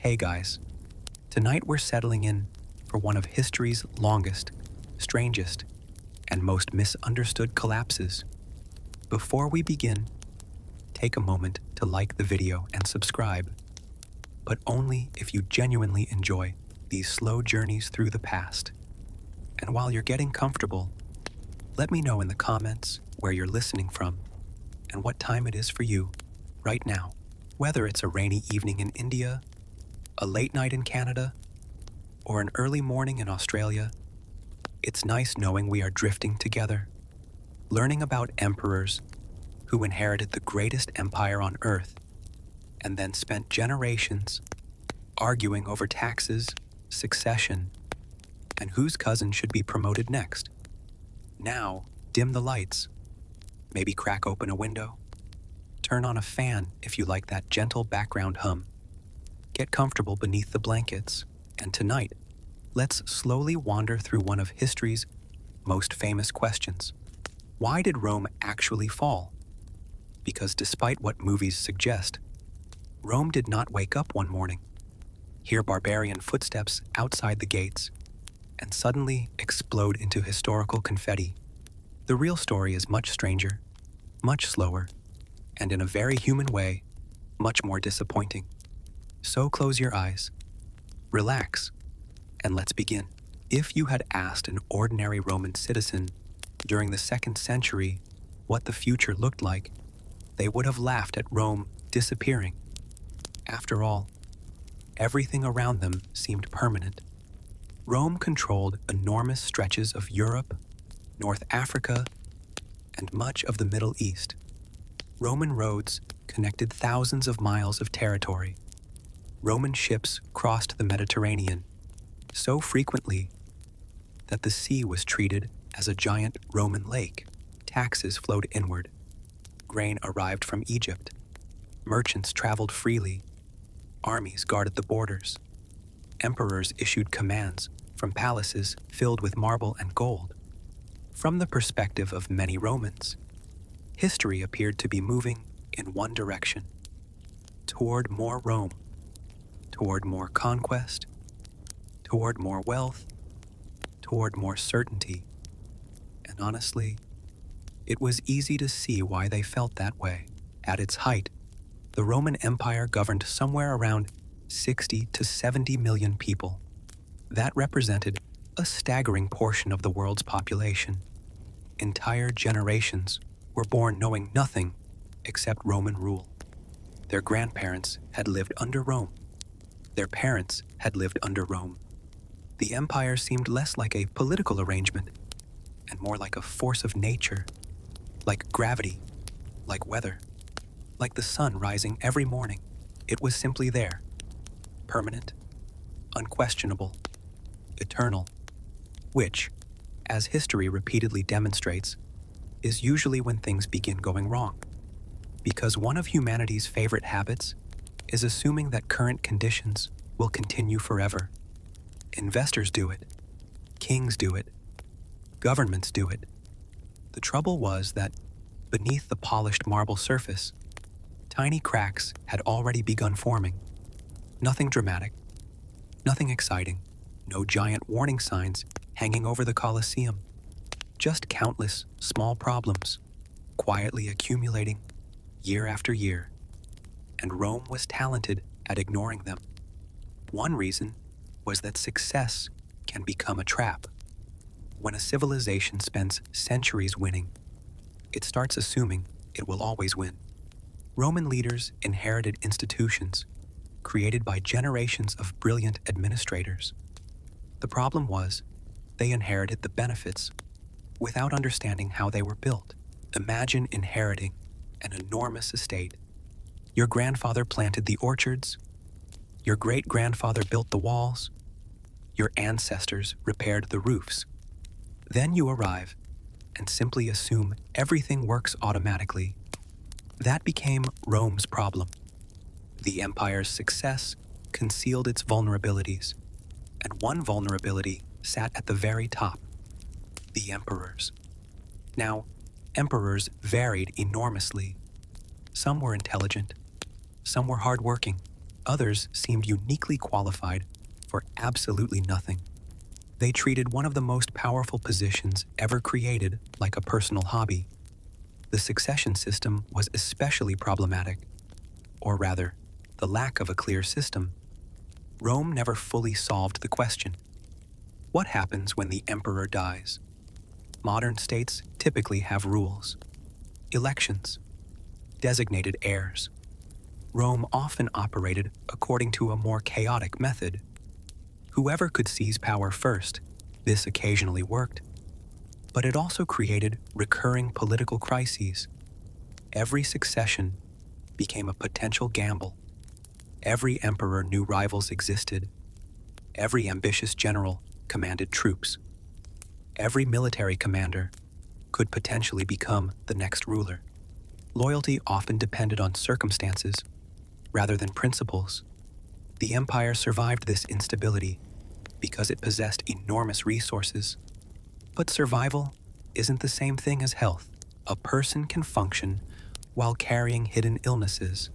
Hey guys, tonight we're settling in for one of history's longest, strangest, and most misunderstood collapses. Before we begin, take a moment to like the video and subscribe, but only if you genuinely enjoy these slow journeys through the past. And while you're getting comfortable, let me know in the comments where you're listening from and what time it is for you right now. Whether it's a rainy evening in India, a late night in Canada, or an early morning in Australia, it's nice knowing we are drifting together, learning about emperors who inherited the greatest empire on earth and then spent generations arguing over taxes, succession, and whose cousin should be promoted next. Now, dim the lights, maybe crack open a window, turn on a fan if you like that gentle background hum. Get comfortable beneath the blankets, and tonight, let's slowly wander through one of history's most famous questions. Why did Rome actually fall? Because despite what movies suggest, Rome did not wake up one morning, hear barbarian footsteps outside the gates, and suddenly explode into historical confetti. The real story is much stranger, much slower, and in a very human way, much more disappointing. So close your eyes, relax, and let's begin. If you had asked an ordinary Roman citizen during the 2nd century what the future looked like, they would have laughed at Rome disappearing. After all, everything around them seemed permanent. Rome controlled enormous stretches of Europe, North Africa, and much of the Middle East. Roman roads connected thousands of miles of territory. Roman ships crossed the Mediterranean so frequently that the sea was treated as a giant Roman lake. Taxes flowed inward. Grain arrived from Egypt. Merchants traveled freely. Armies guarded the borders. Emperors issued commands from palaces filled with marble and gold. From the perspective of many Romans, history appeared to be moving in one direction, toward more Rome, toward more conquest, toward more wealth, toward more certainty. And honestly, it was easy to see why they felt that way. At its height, the Roman Empire governed somewhere around 60 to 70 million people. That represented a staggering portion of the world's population. Entire generations were born knowing nothing except Roman rule. Their grandparents had lived under Rome. Their parents had lived under Rome. The empire seemed less like a political arrangement and more like a force of nature, like gravity, like weather, like the sun rising every morning. It was simply there, permanent, unquestionable, eternal, which, as history repeatedly demonstrates, is usually when things begin going wrong. Because one of humanity's favorite habits is assuming that current conditions will continue forever. Investors do it. Kings do it. Governments do it. The trouble was that beneath the polished marble surface, tiny cracks had already begun forming. Nothing dramatic, nothing exciting, no giant warning signs hanging over the Colosseum. Just countless small problems, quietly accumulating year after year. And Rome was talented at ignoring them. One reason was that success can become a trap. When a civilization spends centuries winning, it starts assuming it will always win. Roman leaders inherited institutions created by generations of brilliant administrators. The problem was, they inherited the benefits without understanding how they were built. Imagine inheriting an enormous estate. Your grandfather planted the orchards. Your great-grandfather built the walls. Your ancestors repaired the roofs. Then you arrive and simply assume everything works automatically. That became Rome's problem. The empire's success concealed its vulnerabilities, and one vulnerability sat at the very top: the emperors. Now, emperors varied enormously. Some were intelligent, some were hardworking, Others seemed uniquely qualified for absolutely nothing. They treated one of the most powerful positions ever created like a personal hobby. The succession system was especially problematic, or rather, the lack of a clear system. Rome never fully solved the question. What happens when the emperor dies? Modern states typically have rules, elections, designated heirs. Rome often operated according to a more chaotic method. Whoever could seize power first, this occasionally worked. But it also created recurring political crises. Every succession became a potential gamble. Every emperor knew rivals existed. Every ambitious general commanded troops. Every military commander could potentially become the next ruler. Loyalty often depended on circumstances rather than principles. The empire survived this instability because it possessed enormous resources. But survival isn't the same thing as health. A person can function while carrying hidden illnesses.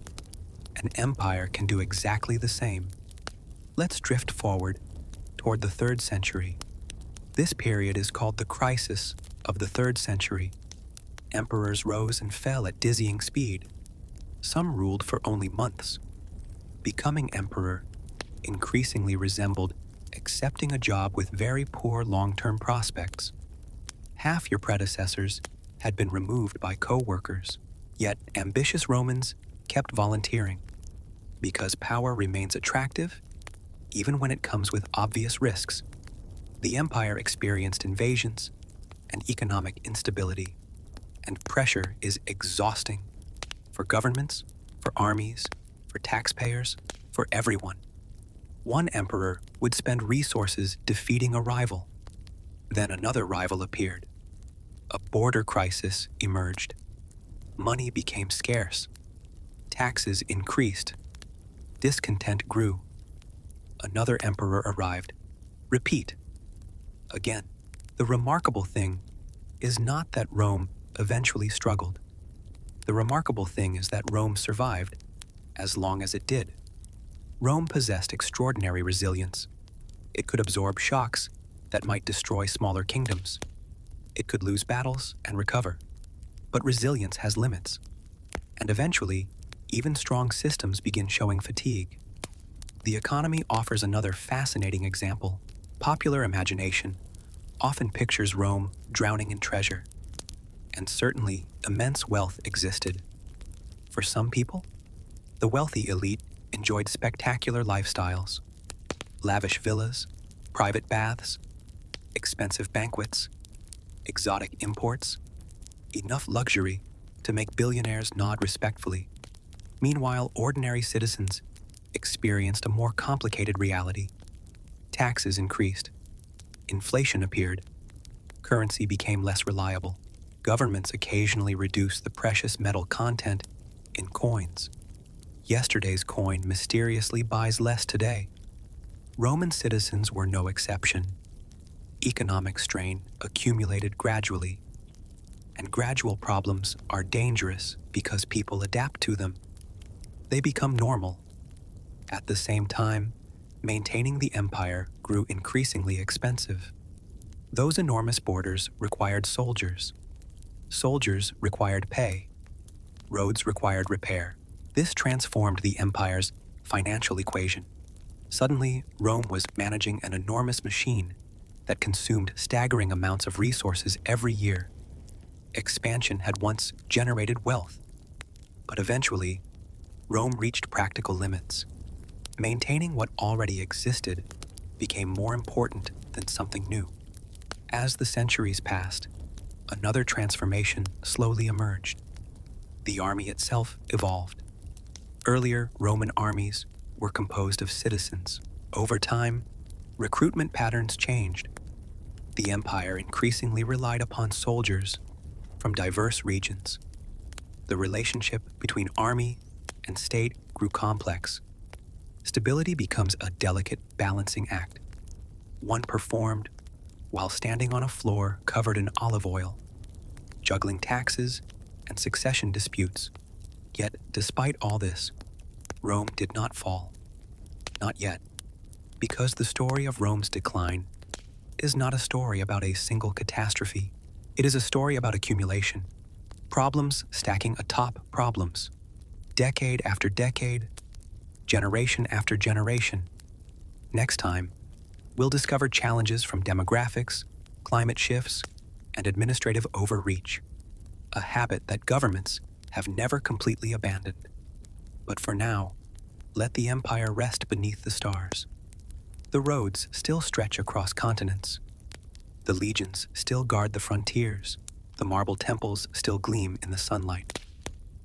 An empire can do exactly the same. Let's drift forward toward the 3rd century. This period is called the crisis of the 3rd century. Emperors rose and fell at dizzying speed. Some ruled for only months. Becoming emperor increasingly resembled accepting a job with very poor long-term prospects. Half your predecessors had been removed by co-workers, yet ambitious Romans kept volunteering. Because power remains attractive, even when it comes with obvious risks. The empire experienced invasions and economic instability, and pressure is exhausting for governments, for armies, for taxpayers, for everyone. One emperor would spend resources defeating a rival. Then another rival appeared. A border crisis emerged. Money became scarce. Taxes increased. Discontent grew. Another emperor arrived. Repeat. Again. The remarkable thing is not that Rome eventually struggled. The remarkable thing is that Rome survived as long as it did. Rome possessed extraordinary resilience. It could absorb shocks that might destroy smaller kingdoms. It could lose battles and recover. But resilience has limits. And eventually, even strong systems begin showing fatigue. The economy offers another fascinating example. Popular imagination often pictures Rome drowning in treasure. And certainly, immense wealth existed. For some people, the wealthy elite enjoyed spectacular lifestyles. Lavish villas, private baths, expensive banquets, exotic imports, enough luxury to make billionaires nod respectfully. Meanwhile, ordinary citizens experienced a more complicated reality. Taxes increased. Inflation appeared. Currency became less reliable. Governments occasionally reduced the precious metal content in coins. Yesterday's coin mysteriously buys less today. Roman citizens were no exception. Economic strain accumulated gradually, and gradual problems are dangerous because people adapt to them. They become normal. At the same time, maintaining the empire grew increasingly expensive. Those enormous borders required soldiers. Soldiers required pay. Roads required repair. This transformed the empire's financial equation. Suddenly, Rome was managing an enormous machine that consumed staggering amounts of resources every year. Expansion had once generated wealth, but eventually, Rome reached practical limits. Maintaining what already existed became more important than something new. As the centuries passed, another transformation slowly emerged. The army itself evolved. Earlier Roman armies were composed of citizens. Over time, recruitment patterns changed. The empire increasingly relied upon soldiers from diverse regions. The relationship between army and state grew complex. Stability becomes a delicate balancing act, one performed while standing on a floor covered in olive oil, juggling taxes and succession disputes. Yet, despite all this, Rome did not fall. Not yet, because the story of Rome's decline is not a story about a single catastrophe. It is a story about accumulation, problems stacking atop problems, decade after decade, generation after generation. Next time, we'll discover challenges from demographics, climate shifts, and administrative overreach, a habit that governments have never completely abandoned. But for now, let the empire rest beneath the stars. The roads still stretch across continents. The legions still guard the frontiers. The marble temples still gleam in the sunlight.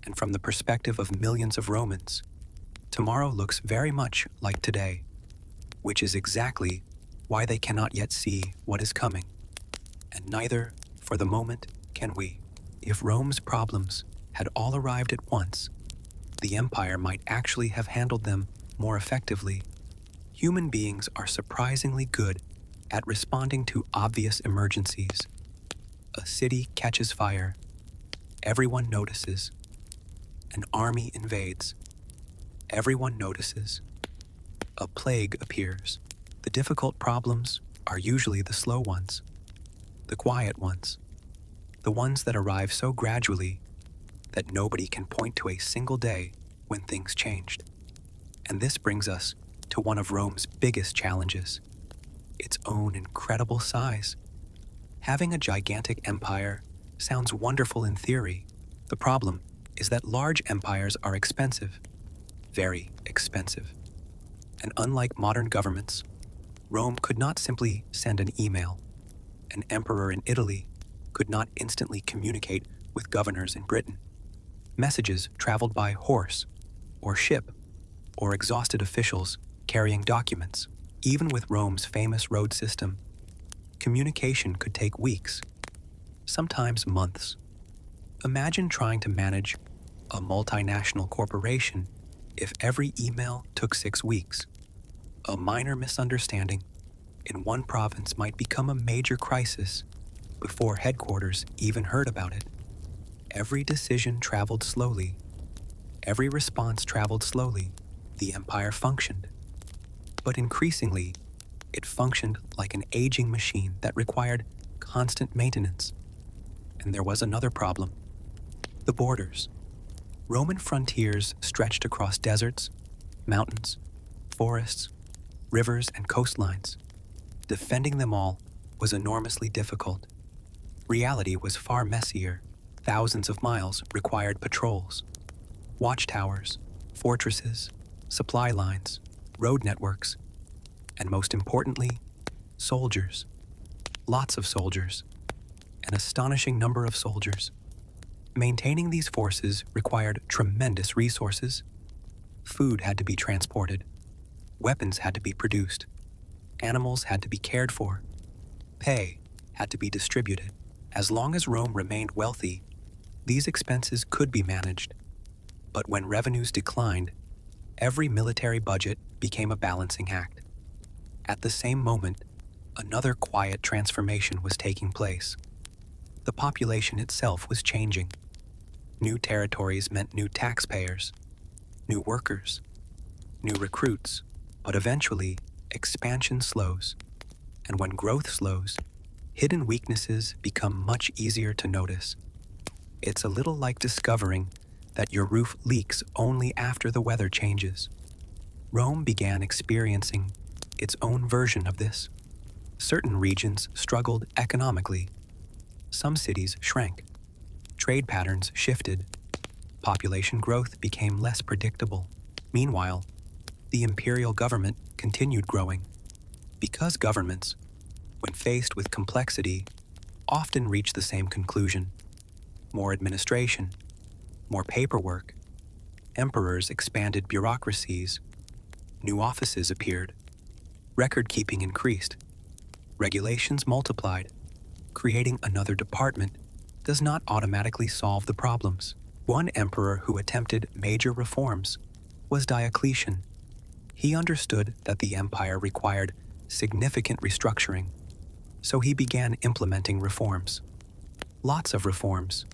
And from the perspective of millions of Romans, tomorrow looks very much like today, which is exactly why they cannot yet see what is coming. And neither, for the moment, can we. If Rome's problems had all arrived at once, the empire might actually have handled them more effectively. Human beings are surprisingly good at responding to obvious emergencies. A city catches fire. Everyone notices. An army invades. Everyone notices. A plague appears. The difficult problems are usually the slow ones, the quiet ones, the ones that arrive so gradually that nobody can point to a single day when things changed. And this brings us to one of Rome's biggest challenges, its own incredible size. Having a gigantic empire sounds wonderful in theory. The problem is that large empires are expensive, very expensive. And unlike modern governments, Rome could not simply send an email. An emperor in Italy could not instantly communicate with governors in Britain. Messages traveled by horse or ship or exhausted officials carrying documents. Even with Rome's famous road system, communication could take weeks, sometimes months. Imagine trying to manage a multinational corporation if every email took 6 weeks. A minor misunderstanding in one province might become a major crisis before headquarters even heard about it. Every decision traveled slowly. Every response traveled slowly. The empire functioned. But increasingly, it functioned like an aging machine that required constant maintenance. And there was another problem: the borders. Roman frontiers stretched across deserts, mountains, forests, rivers, and coastlines. Defending them all was enormously difficult. Reality was far messier. Thousands of miles required patrols, watchtowers, fortresses, supply lines, road networks, and most importantly, soldiers. Lots of soldiers. An astonishing number of soldiers. Maintaining these forces required tremendous resources. Food had to be transported. Weapons had to be produced. Animals had to be cared for. Pay had to be distributed. As long as Rome remained wealthy, these expenses could be managed. But when revenues declined, every military budget became a balancing act. At the same moment, another quiet transformation was taking place. The population itself was changing. New territories meant new taxpayers, new workers, new recruits. But eventually, expansion slows. And when growth slows, hidden weaknesses become much easier to notice. It's a little like discovering that your roof leaks only after the weather changes. Rome began experiencing its own version of this. Certain regions struggled economically. Some cities shrank. Trade patterns shifted. Population growth became less predictable. Meanwhile, the imperial government continued growing. Because governments, when faced with complexity, often reach the same conclusion: more administration, more paperwork. Emperors expanded bureaucracies. New offices appeared. Record-keeping increased. Regulations multiplied. Creating another department does not automatically solve the problems. One emperor who attempted major reforms was Diocletian. He understood that the empire required significant restructuring, so he began implementing reforms. Lots of reforms.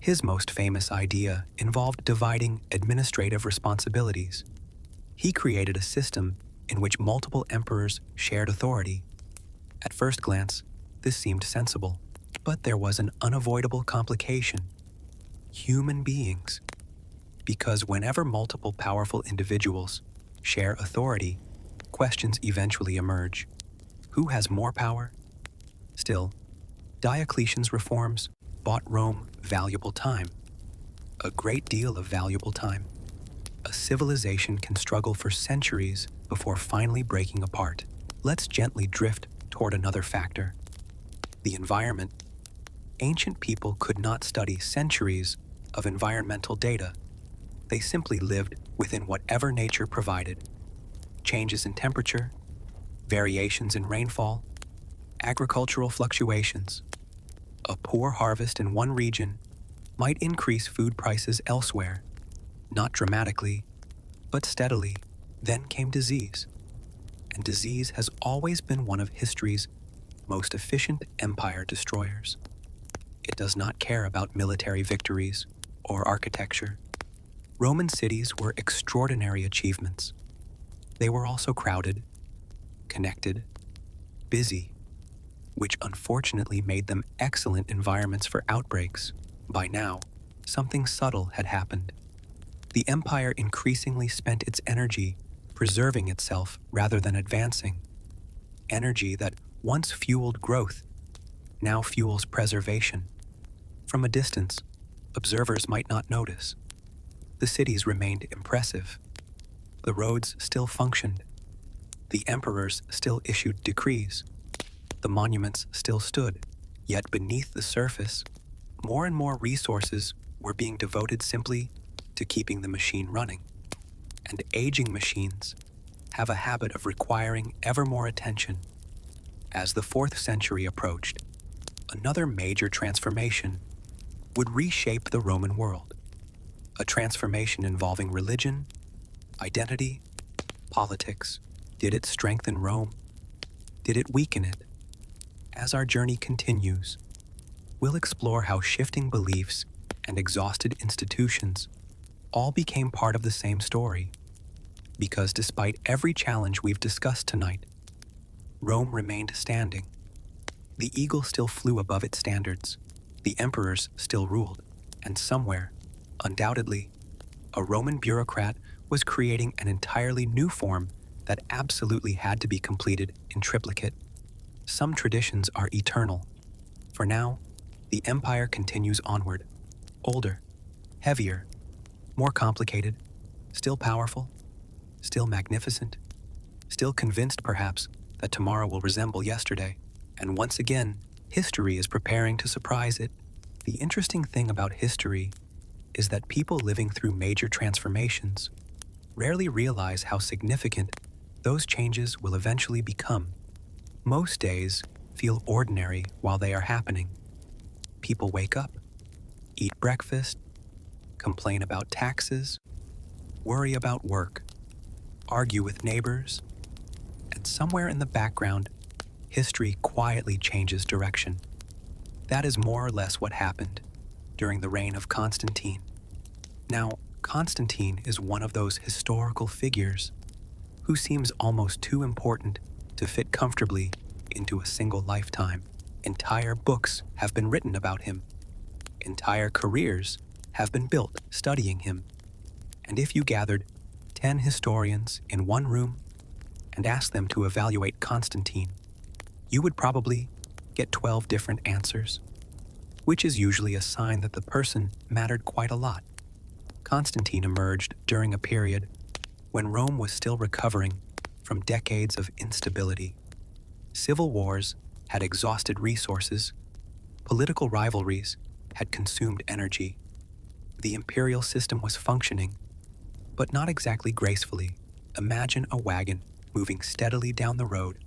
His most famous idea involved dividing administrative responsibilities. He created a system in which multiple emperors shared authority. At first glance, this seemed sensible, but there was an unavoidable complication: human beings. Because whenever multiple powerful individuals share authority, questions eventually emerge. Who has more power? Still, Diocletian's reforms bought Rome valuable time. A great deal of valuable time. A civilization can struggle for centuries before finally breaking apart. Let's gently drift toward another factor: the environment. Ancient people could not study centuries of environmental data. They simply lived within whatever nature provided. Changes in temperature, variations in rainfall, agricultural fluctuations. A poor harvest in one region might increase food prices elsewhere, not dramatically, but steadily. Then came disease. And disease has always been one of history's most efficient empire destroyers. It does not care about military victories or architecture. Roman cities were extraordinary achievements. They were also crowded, connected, busy, which unfortunately made them excellent environments for outbreaks. By now, something subtle had happened. The empire increasingly spent its energy preserving itself rather than advancing. Energy that once fueled growth now fuels preservation. From a distance, observers might not notice. The cities remained impressive. The roads still functioned. The emperors still issued decrees. The monuments still stood. Yet beneath the surface, more and more resources were being devoted simply to keeping the machine running. And aging machines have a habit of requiring ever more attention. As the 4th century approached, another major transformation would reshape the Roman world. A transformation involving religion, identity, politics. Did it strengthen Rome? Did it weaken it? As our journey continues, we'll explore how shifting beliefs and exhausted institutions all became part of the same story. Because despite every challenge we've discussed tonight, Rome remained standing. The eagle still flew above its standards. The emperors still ruled. And somewhere, undoubtedly, a Roman bureaucrat was creating an entirely new form that absolutely had to be completed in triplicate. Some traditions are eternal. For now, the empire continues onward. Older, heavier, more complicated, still powerful, still magnificent, still convinced perhaps that tomorrow will resemble yesterday. And once again, history is preparing to surprise it. The interesting thing about history is that people living through major transformations rarely realize how significant those changes will eventually become. Most days feel ordinary while they are happening. People wake up, eat breakfast, complain about taxes, worry about work, argue with neighbors, and somewhere in the background, history quietly changes direction. That is more or less what happened during the reign of Constantine. Now, Constantine is one of those historical figures who seems almost too important to fit comfortably into a single lifetime. Entire books have been written about him. Entire careers have been built studying him. And if you gathered 10 historians in one room and asked them to evaluate Constantine, you would probably get 12 different answers, which is usually a sign that the person mattered quite a lot. Constantine emerged during a period when Rome was still recovering from decades of instability. Civil wars had exhausted resources. Political rivalries had consumed energy. The imperial system was functioning, but not exactly gracefully. Imagine a wagon moving steadily down the road,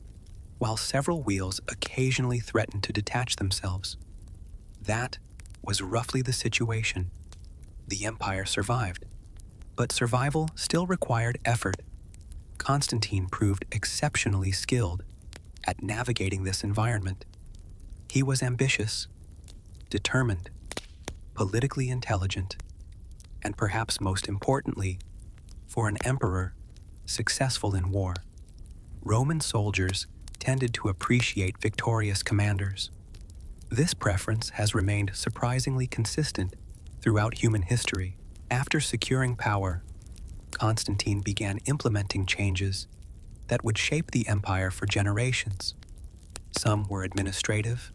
while several wheels occasionally threatened to detach themselves. That was roughly the situation. The empire survived, but survival still required effort. Constantine proved exceptionally skilled at navigating this environment. He was ambitious, determined, politically intelligent, and perhaps most importantly, for an emperor, successful in war. Roman soldiers tended to appreciate victorious commanders. This preference has remained surprisingly consistent throughout human history. After securing power, Constantine began implementing changes that would shape the empire for generations. Some were administrative,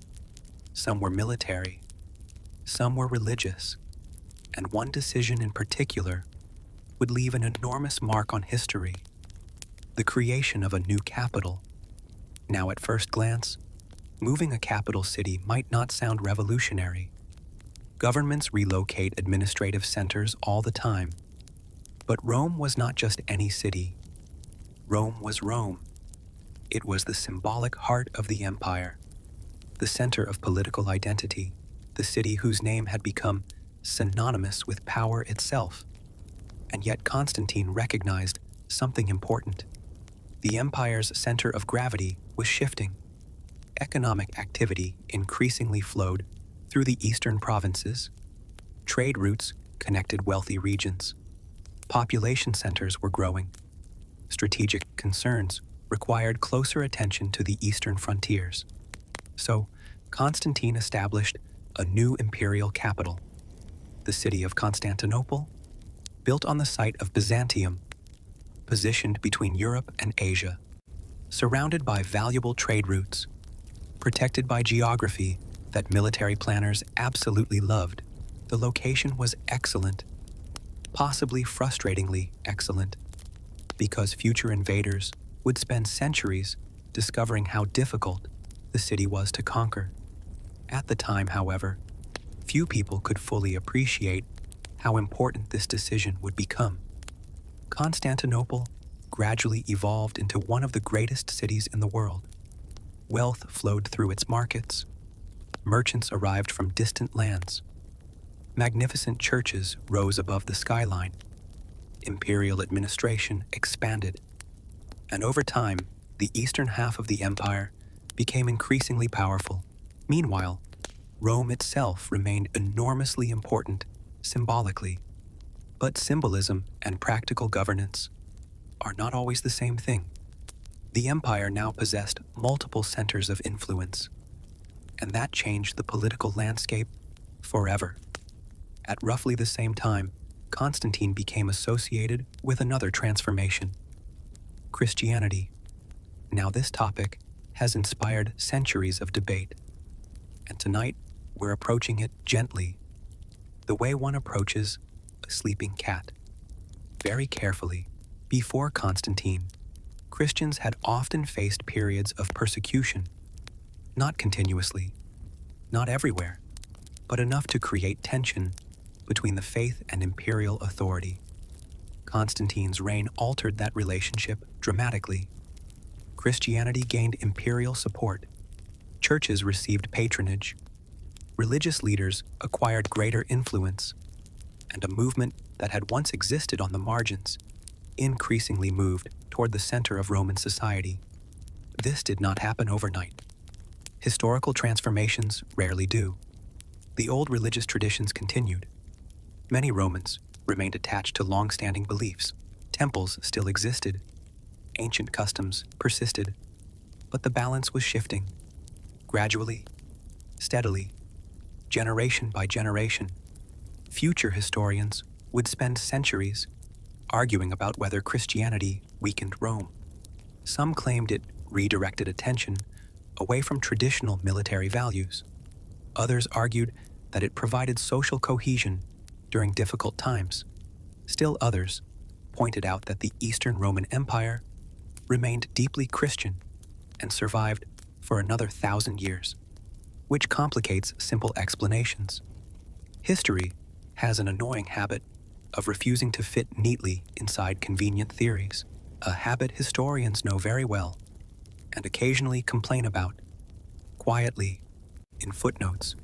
some were military, some were religious, and one decision in particular would leave an enormous mark on history: the creation of a new capital. Now, at first glance, moving a capital city might not sound revolutionary. Governments relocate administrative centers all the time. But Rome was not just any city. Rome was Rome. It was the symbolic heart of the empire, the center of political identity, the city whose name had become synonymous with power itself. And yet Constantine recognized something important. The empire's center of gravity was shifting. Economic activity increasingly flowed through the eastern provinces. Trade routes connected wealthy regions. Population centers were growing. Strategic concerns required closer attention to the eastern frontiers. So, Constantine established a new imperial capital, the city of Constantinople, built on the site of Byzantium, positioned between Europe and Asia, surrounded by valuable trade routes, protected by geography that military planners absolutely loved. The location was excellent, possibly frustratingly excellent, because future invaders would spend centuries discovering how difficult the city was to conquer. At the time, however, few people could fully appreciate how important this decision would become. Constantinople gradually evolved into one of the greatest cities in the world. Wealth flowed through its markets. Merchants arrived from distant lands. Magnificent churches rose above the skyline. Imperial administration expanded. And over time, the eastern half of the empire became increasingly powerful. Meanwhile, Rome itself remained enormously important symbolically. But symbolism and practical governance are not always the same thing. The empire now possessed multiple centers of influence, and that changed the political landscape forever. At roughly the same time, Constantine became associated with another transformation: Christianity. Now, this topic has inspired centuries of debate, and tonight we're approaching it gently, the way one approaches a sleeping cat, very carefully. Before Constantine, Christians had often faced periods of persecution, not continuously, not everywhere, but enough to create tension between the faith and imperial authority. Constantine's reign altered that relationship dramatically. Christianity gained imperial support. Churches received patronage. Religious leaders acquired greater influence, and a movement that had once existed on the margins increasingly moved toward the center of Roman society. This did not happen overnight. Historical transformations rarely do. The old religious traditions continued. Many Romans remained attached to long-standing beliefs. Temples still existed. Ancient customs persisted. But the balance was shifting. Gradually, steadily, generation by generation. Future historians would spend centuries arguing about whether Christianity weakened Rome. Some claimed it redirected attention away from traditional military values. Others argued that it provided social cohesion during difficult times. Still others pointed out that the Eastern Roman Empire remained deeply Christian and survived for another 1,000 years, which complicates simple explanations. History has an annoying habit of refusing to fit neatly inside convenient theories, a habit historians know very well and occasionally complain about, quietly, in footnotes.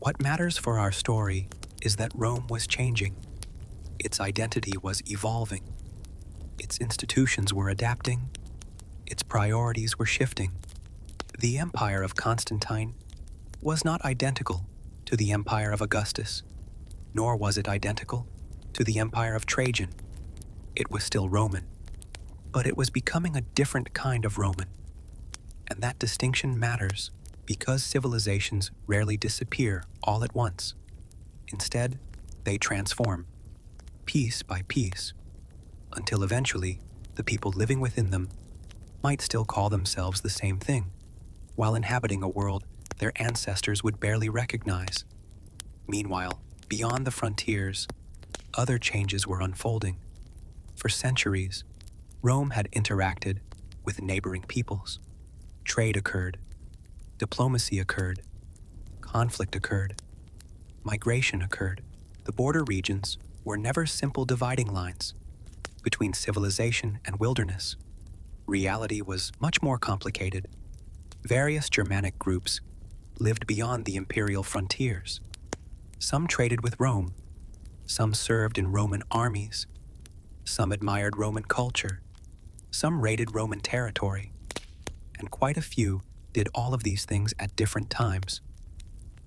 What matters for our story is that Rome was changing. Its identity was evolving. Its institutions were adapting. Its priorities were shifting. The empire of Constantine was not identical to the empire of Augustus, nor was it identical to the empire of Trajan. It was still Roman. But it was becoming a different kind of Roman, and that distinction matters because civilizations rarely disappear all at once. Instead, they transform, piece by piece, until eventually the people living within them might still call themselves the same thing, while inhabiting a world their ancestors would barely recognize. Meanwhile, beyond the frontiers, other changes were unfolding. For centuries, Rome had interacted with neighboring peoples. Trade occurred, diplomacy occurred, conflict occurred, migration occurred. The border regions were never simple dividing lines between civilization and wilderness. Reality was much more complicated. Various Germanic groups lived beyond the imperial frontiers. Some traded with Rome, some served in Roman armies, some admired Roman culture, some raided Roman territory, and quite a few did all of these things at different times.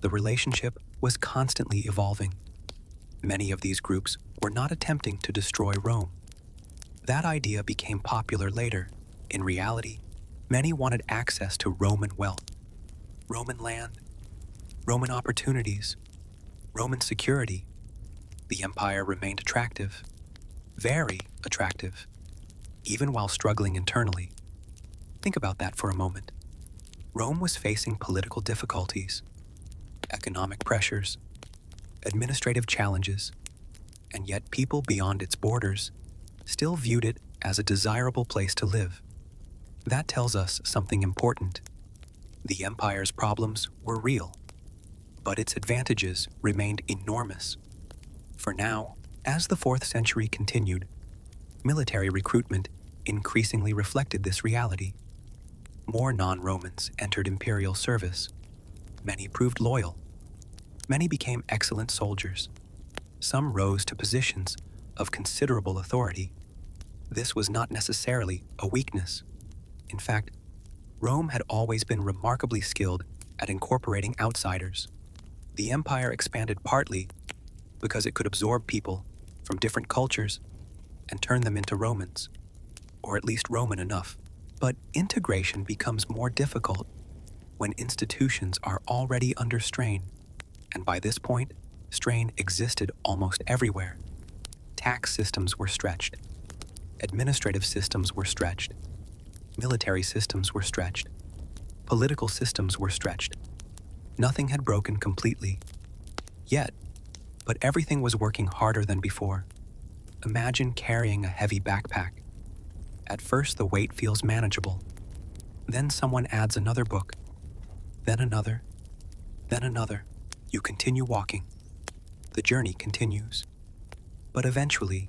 The relationship was constantly evolving. Many of these groups were not attempting to destroy Rome. That idea became popular later. In reality, many wanted access to Roman wealth, Roman land, Roman opportunities, Roman security. The empire remained attractive, very attractive, even while struggling internally. Think about that for a moment. Rome was facing political difficulties, economic pressures, administrative challenges, and yet people beyond its borders still viewed it as a desirable place to live. That tells us something important. The empire's problems were real, but its advantages remained enormous. For now, as the 4th century continued, military recruitment increasingly reflected this reality. More non-Romans entered imperial service. Many proved loyal. Many became excellent soldiers. Some rose to positions of considerable authority. This was not necessarily a weakness. In fact, Rome had always been remarkably skilled at incorporating outsiders. The empire expanded partly because it could absorb people from different cultures and turn them into Romans, or at least Roman enough. But integration becomes more difficult when institutions are already under strain, and by this point, strain existed almost everywhere. Tax systems were stretched. Administrative systems were stretched. Military systems were stretched. Political systems were stretched. Nothing had broken completely yet, but everything was working harder than before. Imagine carrying a heavy backpack. At first, the weight feels manageable. Then someone adds another book, then another, then another. You continue walking. The journey continues. But eventually,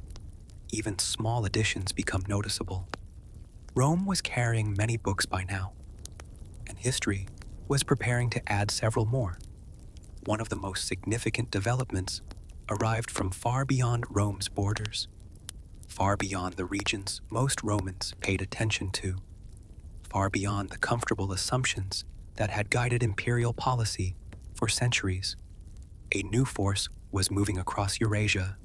even small additions become noticeable. Rome was carrying many books by now, and history was preparing to add several more. One of the most significant developments arrived from far beyond Rome's borders, far beyond the regions most Romans paid attention to, far beyond the comfortable assumptions that had guided imperial policy for centuries. A new force was moving across Eurasia.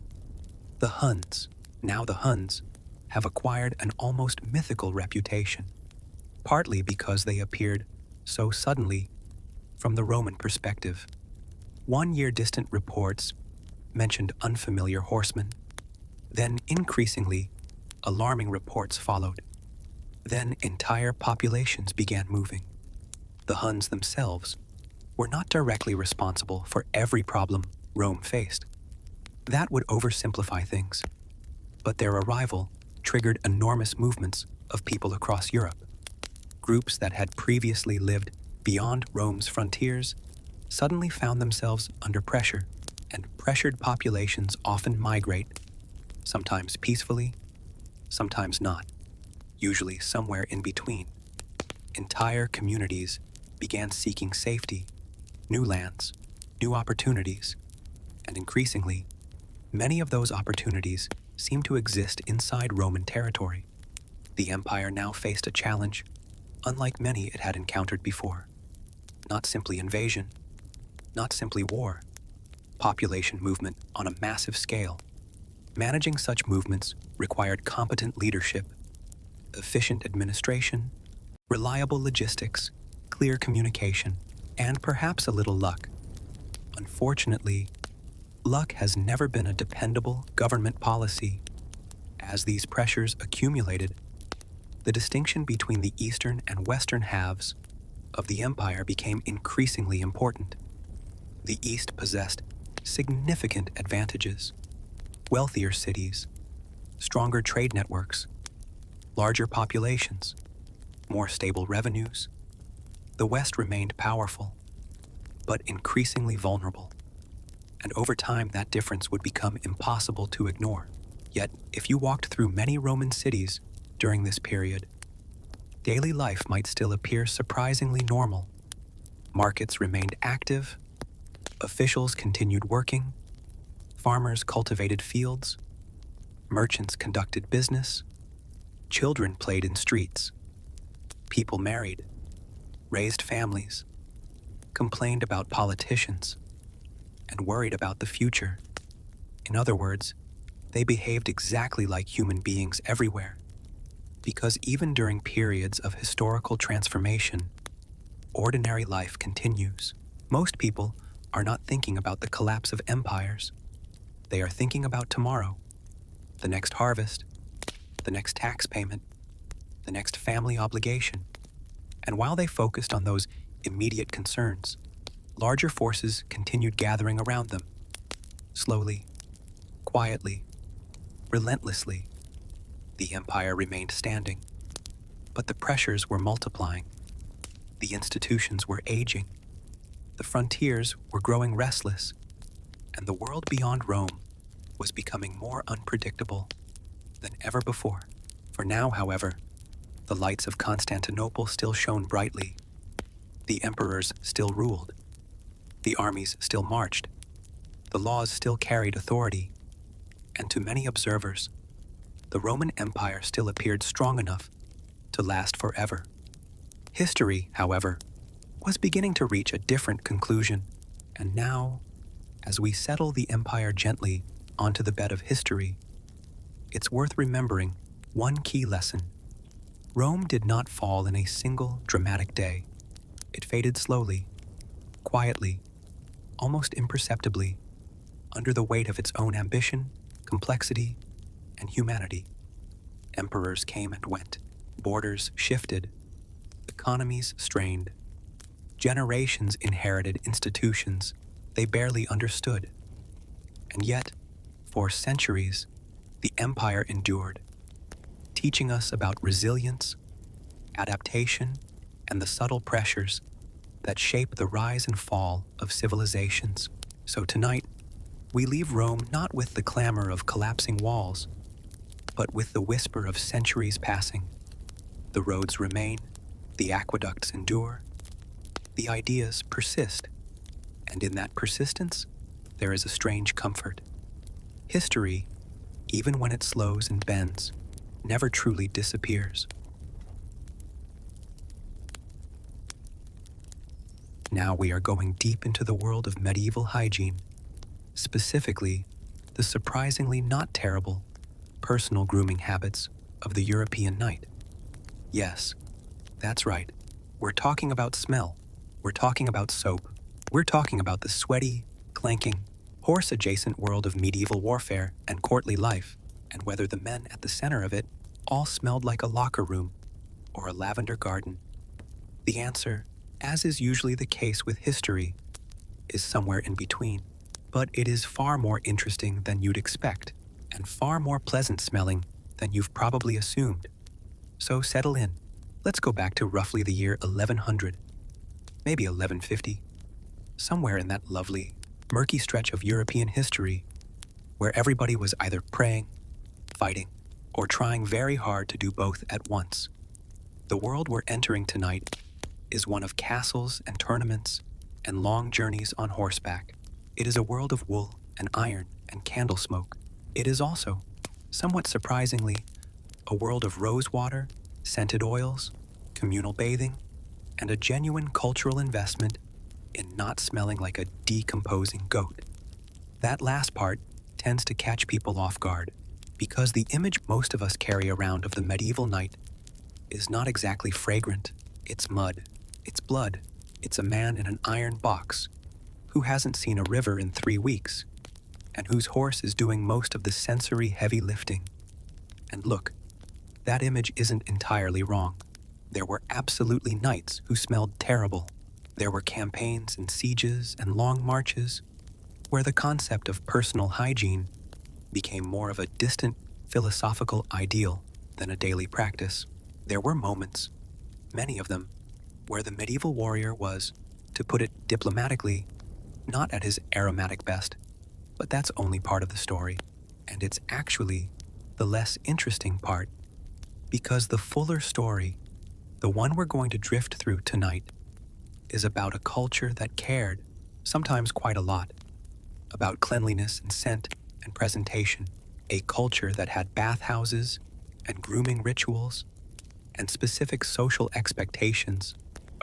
The Huns, now the Huns, have acquired an almost mythical reputation, partly because they appeared so suddenly from the Roman perspective. 1 year distant reports mentioned unfamiliar horsemen. Then increasingly, alarming reports followed. Then entire populations began moving. The Huns themselves were not directly responsible for every problem Rome faced. That would oversimplify things. But their arrival triggered enormous movements of people across Europe. Groups that had previously lived beyond Rome's frontiers suddenly found themselves under pressure, and pressured populations often migrate, sometimes peacefully, sometimes not, usually somewhere in between. Entire communities began seeking safety, new lands, new opportunities, and increasingly, many of those opportunities seemed to exist inside Roman territory. The empire now faced a challenge unlike many it had encountered before. Not simply invasion, not simply war, population movement on a massive scale. Managing such movements required competent leadership, efficient administration, reliable logistics, clear communication, and perhaps a little luck. Unfortunately, luck has never been a dependable government policy. As these pressures accumulated, the distinction between the eastern and western halves of the empire became increasingly important. The East possessed significant advantages: wealthier cities, stronger trade networks, larger populations, more stable revenues. The West remained powerful, but increasingly vulnerable, and over time that difference would become impossible to ignore. Yet, if you walked through many Roman cities during this period, daily life might still appear surprisingly normal. Markets remained active, officials continued working, farmers cultivated fields, merchants conducted business, children played in streets, people married, raised families, complained about politicians, and worried about the future. In other words, they behaved exactly like human beings everywhere. Because even during periods of historical transformation, ordinary life continues. Most people are not thinking about the collapse of empires. They are thinking about tomorrow, the next harvest, the next tax payment, the next family obligation. And while they focused on those immediate concerns, larger forces continued gathering around them. Slowly, quietly, relentlessly, the empire remained standing. But the pressures were multiplying. The institutions were aging. The frontiers were growing restless. And the world beyond Rome was becoming more unpredictable than ever before. For now, however, the lights of Constantinople still shone brightly. The emperors still ruled. The armies still marched. The laws still carried authority. And to many observers, the Roman Empire still appeared strong enough to last forever. History, however, was beginning to reach a different conclusion. And now, as we settle the empire gently onto the bed of history, it's worth remembering one key lesson. Rome did not fall in a single dramatic day. It faded slowly, quietly, almost imperceptibly, under the weight of its own ambition, complexity, and humanity. Emperors came and went. Borders shifted. Economies strained. Generations inherited institutions they barely understood. And yet, for centuries, the empire endured, teaching us about resilience, adaptation, and the subtle pressures that shape the rise and fall of civilizations. So tonight, we leave Rome not with the clamor of collapsing walls, but with the whisper of centuries passing. The roads remain, the aqueducts endure, the ideas persist, and in that persistence, there is a strange comfort. History, even when it slows and bends, never truly disappears. Now we are going deep into the world of medieval hygiene, specifically the surprisingly not terrible personal grooming habits of the European knight. Yes, that's right. We're talking about smell. We're talking about soap. We're talking about the sweaty, clanking, horse-adjacent world of medieval warfare and courtly life, and whether the men at the center of it all smelled like a locker room or a lavender garden. The answer, as is usually the case with history, is somewhere in between. But it is far more interesting than you'd expect, and far more pleasant smelling than you've probably assumed. So settle in. Let's go back to roughly the year 1100, maybe 1150, somewhere in that lovely, murky stretch of European history where everybody was either praying, fighting, or trying very hard to do both at once. The world we're entering tonight is one of castles and tournaments and long journeys on horseback. It is a world of wool and iron and candle smoke. It is also, somewhat surprisingly, a world of rosewater, scented oils, communal bathing, and a genuine cultural investment in not smelling like a decomposing goat. That last part tends to catch people off guard, because the image most of us carry around of the medieval knight is not exactly fragrant. It's mud. It's blood. It's a man in an iron box who hasn't seen a river in 3 weeks and whose horse is doing most of the sensory heavy lifting. And look, that image isn't entirely wrong. There were absolutely knights who smelled terrible. There were campaigns and sieges and long marches where the concept of personal hygiene became more of a distant philosophical ideal than a daily practice. There were moments, many of them, where the medieval warrior was, to put it diplomatically, not at his aromatic best. But that's only part of the story, and it's actually the less interesting part, because the fuller story, the one we're going to drift through tonight, is about a culture that cared, sometimes quite a lot, about cleanliness and scent and presentation, a culture that had bathhouses and grooming rituals and specific social expectations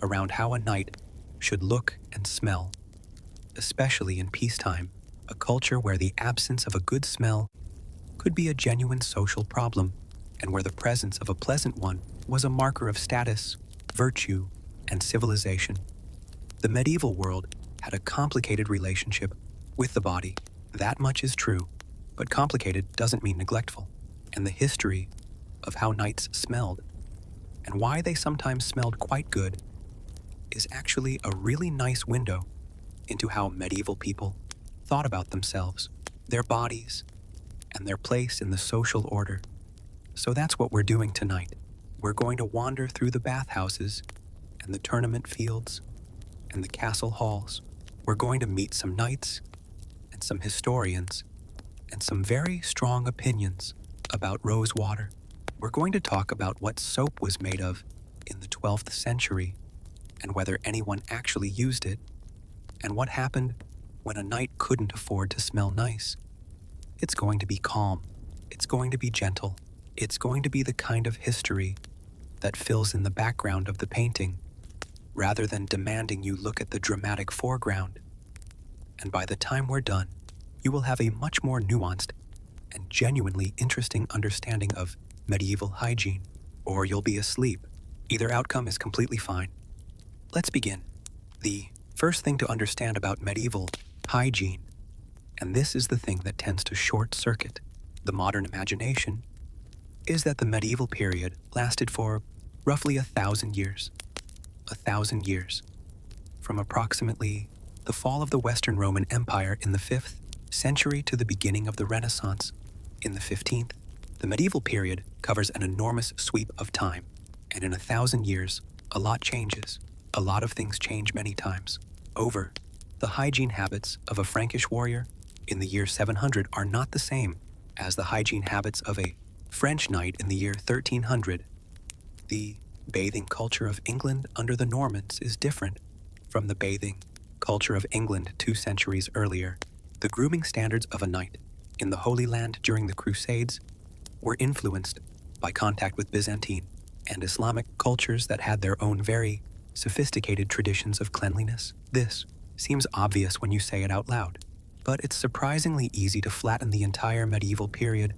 around how a knight should look and smell, especially in peacetime, a culture where the absence of a good smell could be a genuine social problem and where the presence of a pleasant one was a marker of status, virtue, and civilization. The medieval world had a complicated relationship with the body. That much is true, but complicated doesn't mean neglectful. And the history of how knights smelled and why they sometimes smelled quite good is actually a really nice window into how medieval people thought about themselves, their bodies, and their place in the social order. So that's what we're doing tonight. We're going to wander through the bathhouses and the tournament fields and the castle halls. We're going to meet some knights and some historians and some very strong opinions about rose water. We're going to talk about what soap was made of in the 12th century and whether anyone actually used it, and what happened when a knight couldn't afford to smell nice. It's going to be calm. It's going to be gentle. It's going to be the kind of history that fills in the background of the painting, rather than demanding you look at the dramatic foreground. And by the time we're done, you will have a much more nuanced and genuinely interesting understanding of medieval hygiene, or you'll be asleep. Either outcome is completely fine. Let's begin. The first thing to understand about medieval hygiene, and this is the thing that tends to short-circuit the modern imagination, is that the medieval period lasted for roughly 1,000 years. 1,000 years. From approximately the fall of the Western Roman Empire in the 5th century to the beginning of the Renaissance in the 15th, the medieval period covers an enormous sweep of time. And in 1,000 years, a lot changes. A lot of things change many times. Over, the hygiene habits of a Frankish warrior in the year 700 are not the same as the hygiene habits of a French knight in the year 1300. The bathing culture of England under the Normans is different from the bathing culture of England 2 centuries earlier. The grooming standards of a knight in the Holy Land during the Crusades were influenced by contact with Byzantine and Islamic cultures that had their own very sophisticated traditions of cleanliness. This seems obvious when you say it out loud, but it's surprisingly easy to flatten the entire medieval period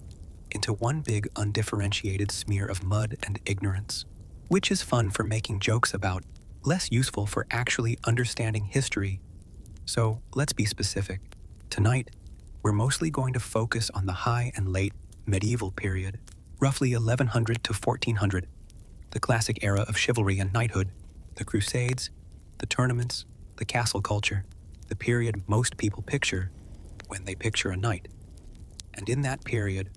into one big undifferentiated smear of mud and ignorance, which is fun for making jokes about, less useful for actually understanding history. So let's be specific. Tonight, we're mostly going to focus on the high and late medieval period, roughly 1100 to 1400, the classic era of chivalry and knighthood, the Crusades, the tournaments, the castle culture, the period most people picture when they picture a knight. And in that period,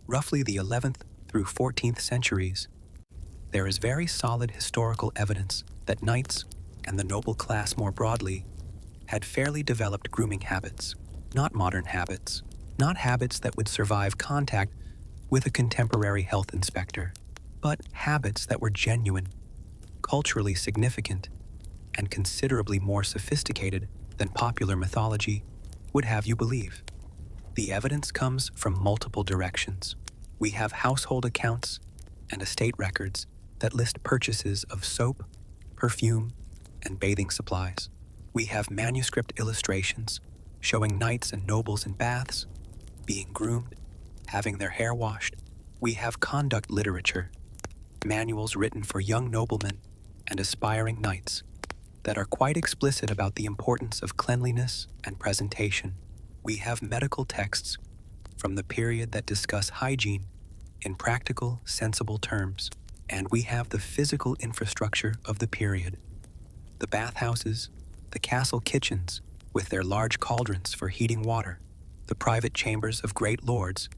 roughly the 11th through 14th centuries, there is very solid historical evidence that knights, and the noble class more broadly, had fairly developed grooming habits, not modern habits, not habits that would survive contact with a contemporary health inspector, but habits that were genuine, culturally significant, and considerably more sophisticated than popular mythology would have you believe. The evidence comes from multiple directions. We have household accounts and estate records that list purchases of soap, perfume, and bathing supplies. We have manuscript illustrations showing knights and nobles in baths, being groomed, having their hair washed. We have conduct literature manuals written for young noblemen and aspiring knights that are quite explicit about the importance of cleanliness and presentation. We have medical texts from the period that discuss hygiene in practical, sensible terms, and we have the physical infrastructure of the period. The bathhouses, the castle kitchens with their large cauldrons for heating water, the private chambers of great lords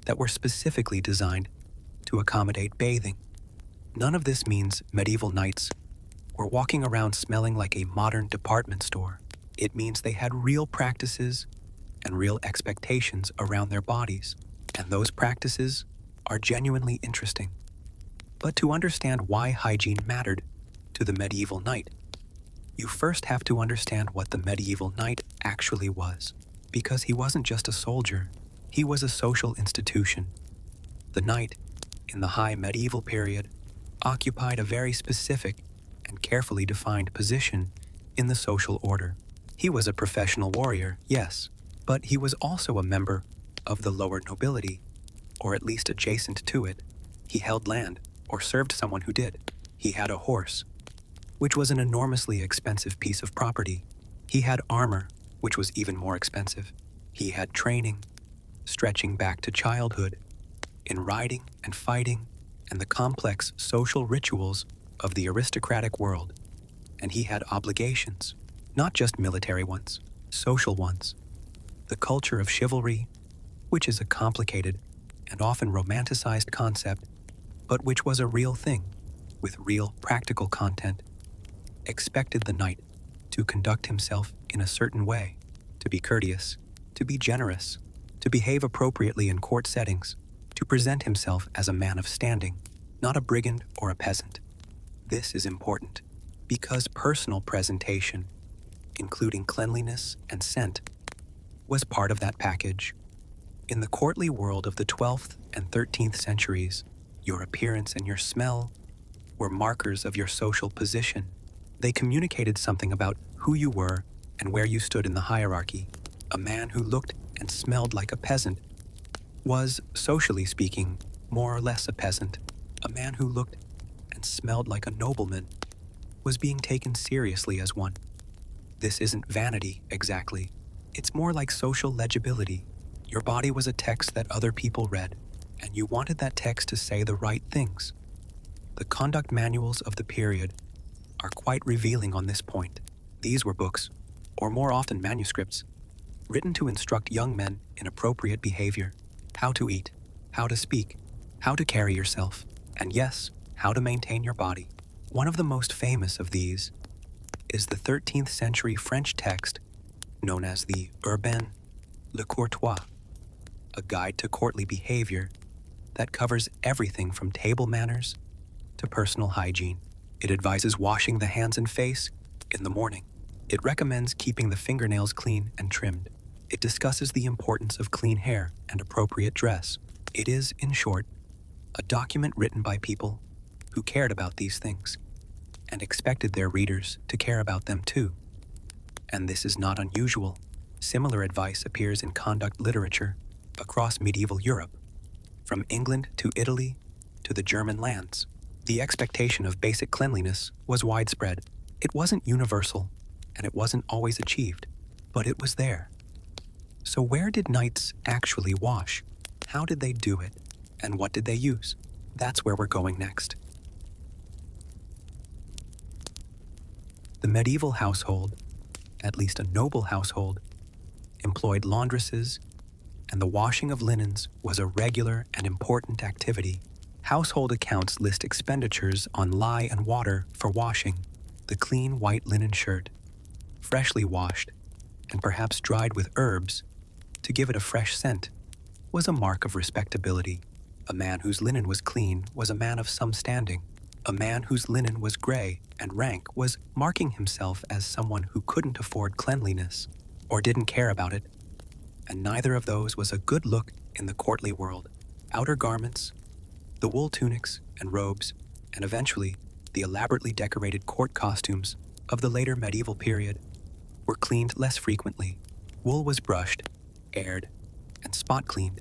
that were specifically designed to accommodate bathing. None of this means medieval knights were walking around smelling like a modern department store. It means they had real practices and real expectations around their bodies, and those practices are genuinely interesting. But to understand why hygiene mattered to the medieval knight, you first have to understand what the medieval knight actually was, because he wasn't just a soldier, he was a social institution. The knight, in the high medieval period, occupied a very specific and carefully defined position in the social order. He was a professional warrior, yes, but he was also a member of the lower nobility, or at least adjacent to it. He held land, or served someone who did. He had a horse, which was an enormously expensive piece of property. He had armor, which was even more expensive. He had training, stretching back to childhood, in riding and fighting and the complex social rituals of the aristocratic world. And he had obligations, not just military ones, social ones. The culture of chivalry, which is a complicated and often romanticized concept, but which was a real thing with real practical content, expected the knight to conduct himself in a certain way, to be courteous, to be generous, to behave appropriately in court settings, to present himself as a man of standing, not a brigand or a peasant. This is important because personal presentation, including cleanliness and scent, was part of that package. In the courtly world of the 12th and 13th centuries, your appearance and your smell were markers of your social position. They communicated something about who you were and where you stood in the hierarchy. A man who looked and smelled like a peasant was, socially speaking, more or less a peasant. A man who looked and smelled like a nobleman was being taken seriously as one. This isn't vanity, exactly. It's more like social legibility. Your body was a text that other people read, and you wanted that text to say the right things. The conduct manuals of the period are quite revealing on this point. These were books, or more often manuscripts, written to instruct young men in appropriate behavior, how to eat, how to speak, how to carry yourself, and yes, how to maintain your body. One of the most famous of these is the 13th century French text known as the Urbain Le Courtois, a guide to courtly behavior that covers everything from table manners to personal hygiene. It advises washing the hands and face in the morning. It recommends keeping the fingernails clean and trimmed. It discusses the importance of clean hair and appropriate dress. It is, in short, a document written by people who cared about these things and expected their readers to care about them too. And this is not unusual. Similar advice appears in conduct literature across medieval Europe, from England to Italy to the German lands. The expectation of basic cleanliness was widespread. It wasn't universal, and it wasn't always achieved, but it was there. So where did knights actually wash? How did they do it? And what did they use? That's where we're going next. The medieval household, at least a noble household, employed laundresses, and the washing of linens was a regular and important activity. Household accounts list expenditures on lye and water for washing. The clean white linen shirt, freshly washed, and perhaps dried with herbs to give it a fresh scent, was a mark of respectability. A man whose linen was clean was a man of some standing. A man whose linen was gray and rank was marking himself as someone who couldn't afford cleanliness or didn't care about it, and neither of those was a good look in the courtly world. Outer garments, the wool tunics and robes, and eventually the elaborately decorated court costumes of the later medieval period were cleaned less frequently. Wool was brushed, aired, and spot cleaned,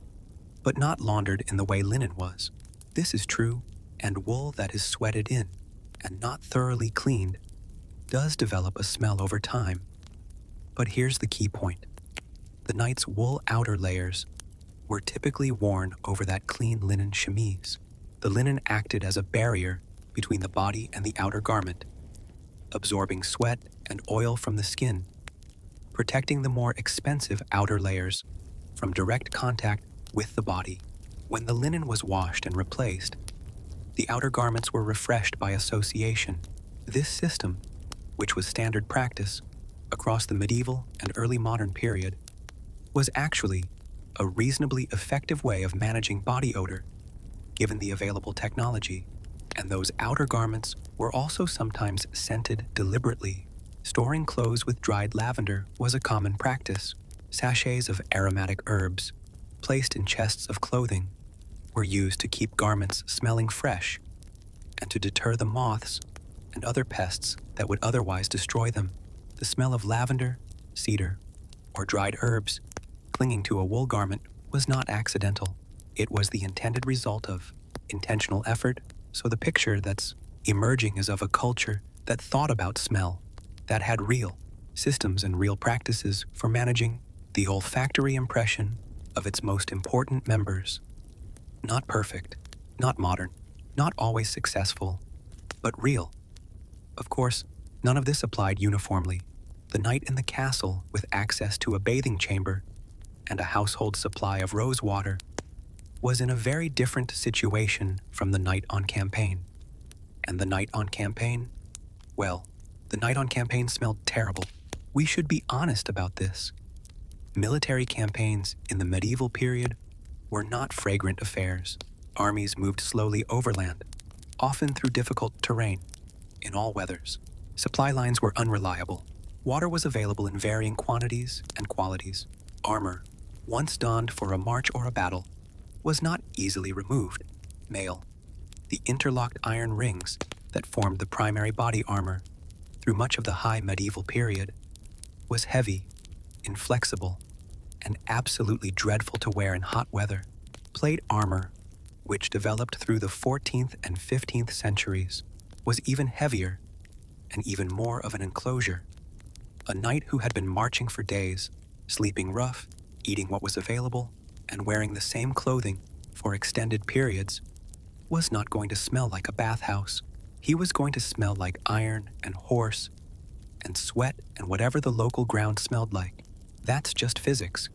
but not laundered in the way linen was. This is true and wool that is sweated in and not thoroughly cleaned does develop a smell over time. But here's the key point. The night's wool outer layers were typically worn over that clean linen chemise. The linen acted as a barrier between the body and the outer garment, absorbing sweat and oil from the skin, protecting the more expensive outer layers from direct contact with the body. When the linen was washed and replaced, the outer garments were refreshed by association. This system, which was standard practice across the medieval and early modern period, was actually a reasonably effective way of managing body odor, given the available technology. And those outer garments were also sometimes scented deliberately. Storing clothes with dried lavender was a common practice. Sachets of aromatic herbs, placed in chests of clothing, were used to keep garments smelling fresh and to deter the moths and other pests that would otherwise destroy them. The smell of lavender, cedar, or dried herbs clinging to a wool garment was not accidental. It was the intended result of intentional effort, so the picture that's emerging is of a culture that thought about smell, that had real systems and real practices for managing the olfactory impression of its most important members. Not perfect, not modern, not always successful, but real. Of course, none of this applied uniformly. The knight in the castle, with access to a bathing chamber and a household supply of rose water, was in a very different situation from the knight on campaign. And the knight on campaign? Well, the knight on campaign smelled terrible. We should be honest about this. Military campaigns in the medieval period were not fragrant affairs. Armies moved slowly overland, often through difficult terrain, in all weathers. Supply lines were unreliable. Water was available in varying quantities and qualities. Armor, once donned for a march or a battle, was not easily removed. Mail, the interlocked iron rings that formed the primary body armor through much of the high medieval period, was heavy, inflexible, and absolutely dreadful to wear in hot weather. Plate armor, which developed through the 14th and 15th centuries, was even heavier and even more of an enclosure. A knight who had been marching for days, sleeping rough, eating what was available, and wearing the same clothing for extended periods was not going to smell like a bathhouse. He was going to smell like iron and horse and sweat and whatever the local ground smelled like. That's just physics.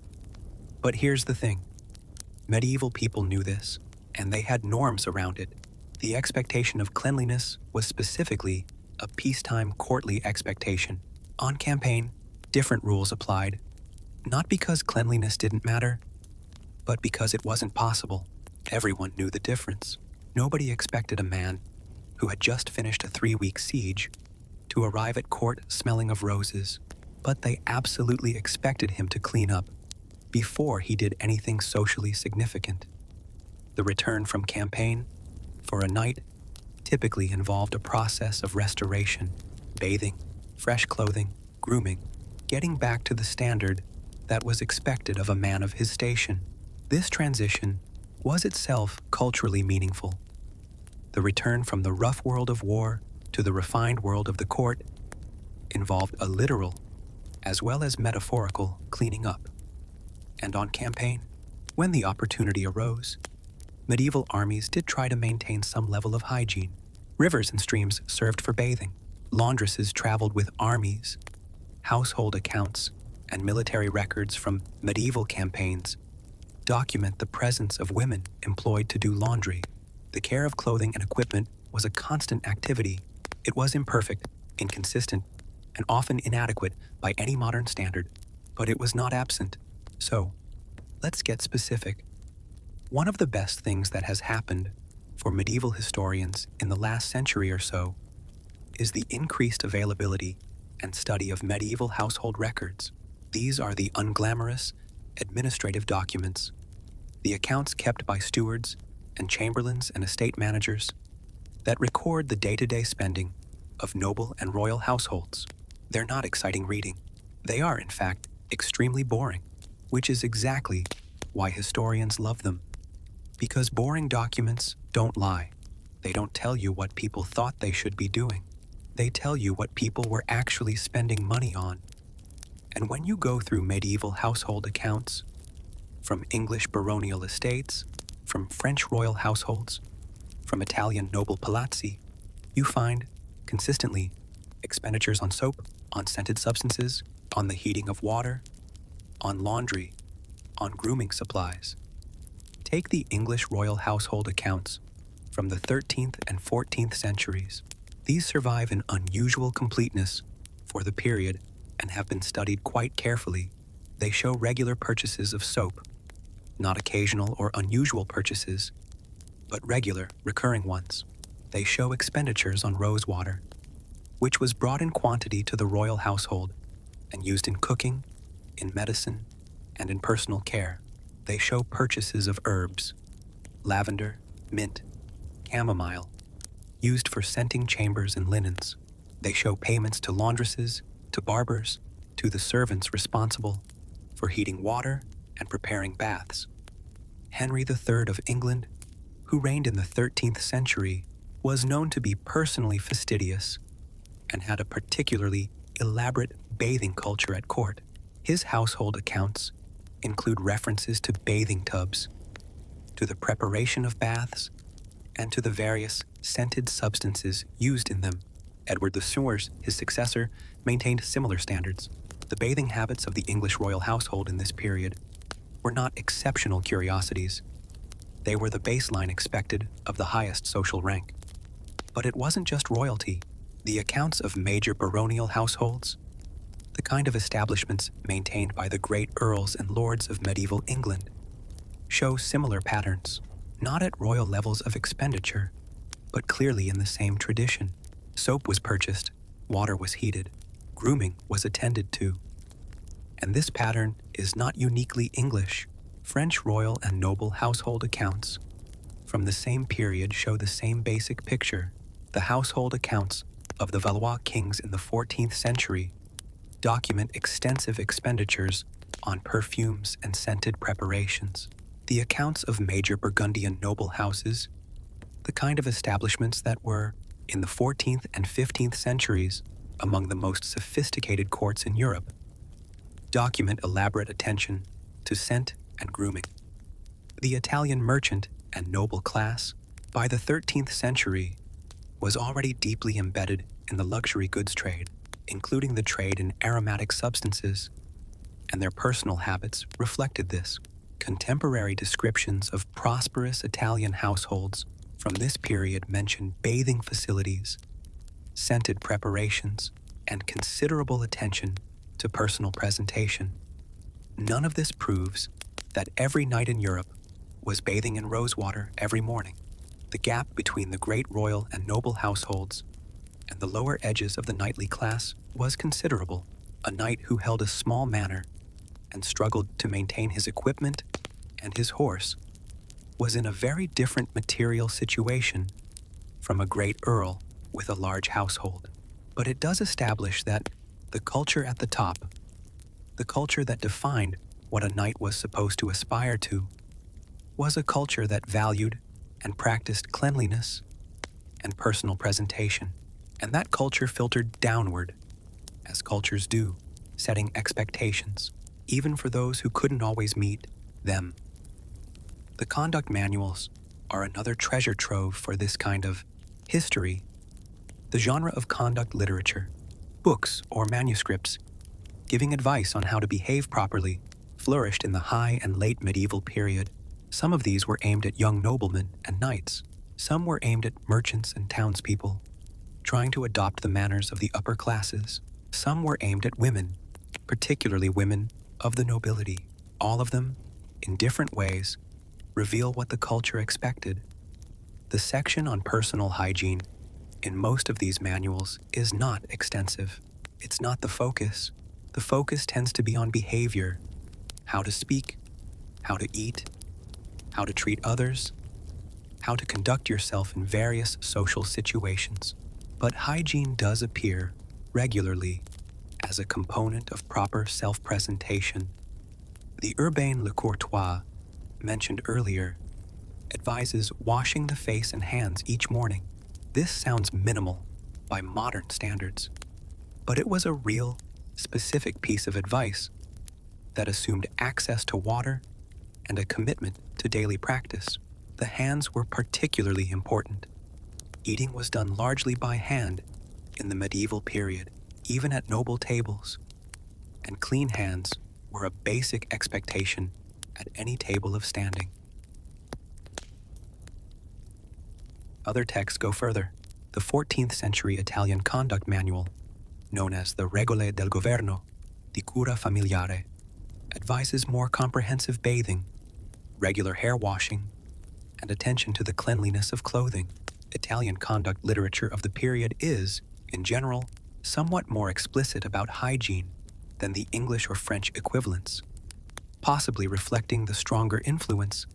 But here's the thing. Medieval people knew this, and they had norms around it. The expectation of cleanliness was specifically a peacetime courtly expectation. On campaign, different rules applied, not because cleanliness didn't matter, but because it wasn't possible. Everyone knew the difference. Nobody expected a man who had just finished a 3-week siege to arrive at court smelling of roses, but they absolutely expected him to clean up before he did anything socially significant. The return from campaign, for a knight, typically involved a process of restoration, bathing, fresh clothing, grooming, getting back to the standard that was expected of a man of his station. This transition was itself culturally meaningful. The return from the rough world of war to the refined world of the court involved a literal as well as metaphorical cleaning up. And on campaign, when the opportunity arose, medieval armies did try to maintain some level of hygiene. Rivers and streams served for bathing. Laundresses traveled with armies. Household accounts and military records from medieval campaigns document the presence of women employed to do laundry. The care of clothing and equipment was a constant activity. It was imperfect, inconsistent, and often inadequate by any modern standard, but it was not absent. So, let's get specific. One of the best things that has happened for medieval historians in the last century or so is the increased availability and study of medieval household records. These are the unglamorous, administrative documents, the accounts kept by stewards and chamberlains and estate managers that record the day-to-day spending of noble and royal households. They're not exciting reading. They are, in fact, extremely boring, which is exactly why historians love them. Because boring documents don't lie. They don't tell you what people thought they should be doing. They tell you what people were actually spending money on. And when you go through medieval household accounts, from English baronial estates, from French royal households, from Italian noble palazzi, you find, consistently, expenditures on soap, on scented substances, on the heating of water, on laundry, on grooming supplies. Take the English royal household accounts from the 13th and 14th centuries. These survive in unusual completeness for the period and have been studied quite carefully. They show regular purchases of soap, not occasional or unusual purchases, but regular, recurring ones. They show expenditures on rose water, which was brought in quantity to the royal household and used in cooking, in medicine, and in personal care. They show purchases of herbs, lavender, mint, chamomile, used for scenting chambers and linens. They show payments to laundresses, to barbers, to the servants responsible for heating water and preparing baths. Henry III of England, who reigned in the 13th century, was known to be personally fastidious and had a particularly elaborate bathing culture at court. His household accounts include references to bathing tubs, to the preparation of baths, and to the various scented substances used in them. Edward VI, his successor, maintained similar standards. The bathing habits of the English royal household in this period were not exceptional curiosities. They were the baseline expected of the highest social rank. But it wasn't just royalty. The accounts of major baronial households, the kind of establishments maintained by the great earls and lords of medieval England, show similar patterns, not at royal levels of expenditure, but clearly in the same tradition. Soap was purchased, water was heated, grooming was attended to. And this pattern is not uniquely English. French royal and noble household accounts from the same period show the same basic picture. The household accounts of the Valois kings in the 14th century document extensive expenditures on perfumes and scented preparations. The accounts of major Burgundian noble houses, the kind of establishments that were, in the 14th and 15th centuries, among the most sophisticated courts in Europe, document elaborate attention to scent and grooming. The Italian merchant and noble class, by the 13th century, was already deeply embedded in the luxury goods trade, including the trade in aromatic substances, and their personal habits reflected this. Contemporary descriptions of prosperous Italian households from this period mention bathing facilities, scented preparations, and considerable attention to personal presentation. None of this proves that every knight in Europe was bathing in rosewater every morning. The gap between the great royal and noble households and the lower edges of the knightly class was considerable. A knight who held a small manor and struggled to maintain his equipment and his horse was in a very different material situation from a great earl with a large household. But it does establish that the culture at the top, the culture that defined what a knight was supposed to aspire to, was a culture that valued and practiced cleanliness and personal presentation. And that culture filtered downward, as cultures do, setting expectations, even for those who couldn't always meet them. The conduct manuals are another treasure trove for this kind of history. The genre of conduct literature, books or manuscripts, giving advice on how to behave properly, flourished in the high and late medieval period. Some of these were aimed at young noblemen and knights. Some were aimed at merchants and townspeople, trying to adopt the manners of the upper classes. Some were aimed at women, particularly women of the nobility. All of them, in different ways, reveal what the culture expected. The section on personal hygiene in most of these manuals is not extensive. It's not the focus. The focus tends to be on behavior, how to speak, how to eat, how to treat others, how to conduct yourself in various social situations. But hygiene does appear regularly as a component of proper self-presentation. The Urbain Le Courtois, mentioned earlier, advises washing the face and hands each morning. This sounds minimal by modern standards, but it was a real, specific piece of advice that assumed access to water and a commitment to daily practice. The hands were particularly important. Eating was done largely by hand in the medieval period, even at noble tables, and clean hands were a basic expectation at any table of standing. Other texts go further. The 14th century Italian conduct manual, known as the Regole del Governo di Cura Familiare, advises more comprehensive bathing, regular hair washing, and attention to the cleanliness of clothing. Italian conduct literature of the period is, in general, somewhat more explicit about hygiene than the English or French equivalents, possibly reflecting the stronger influence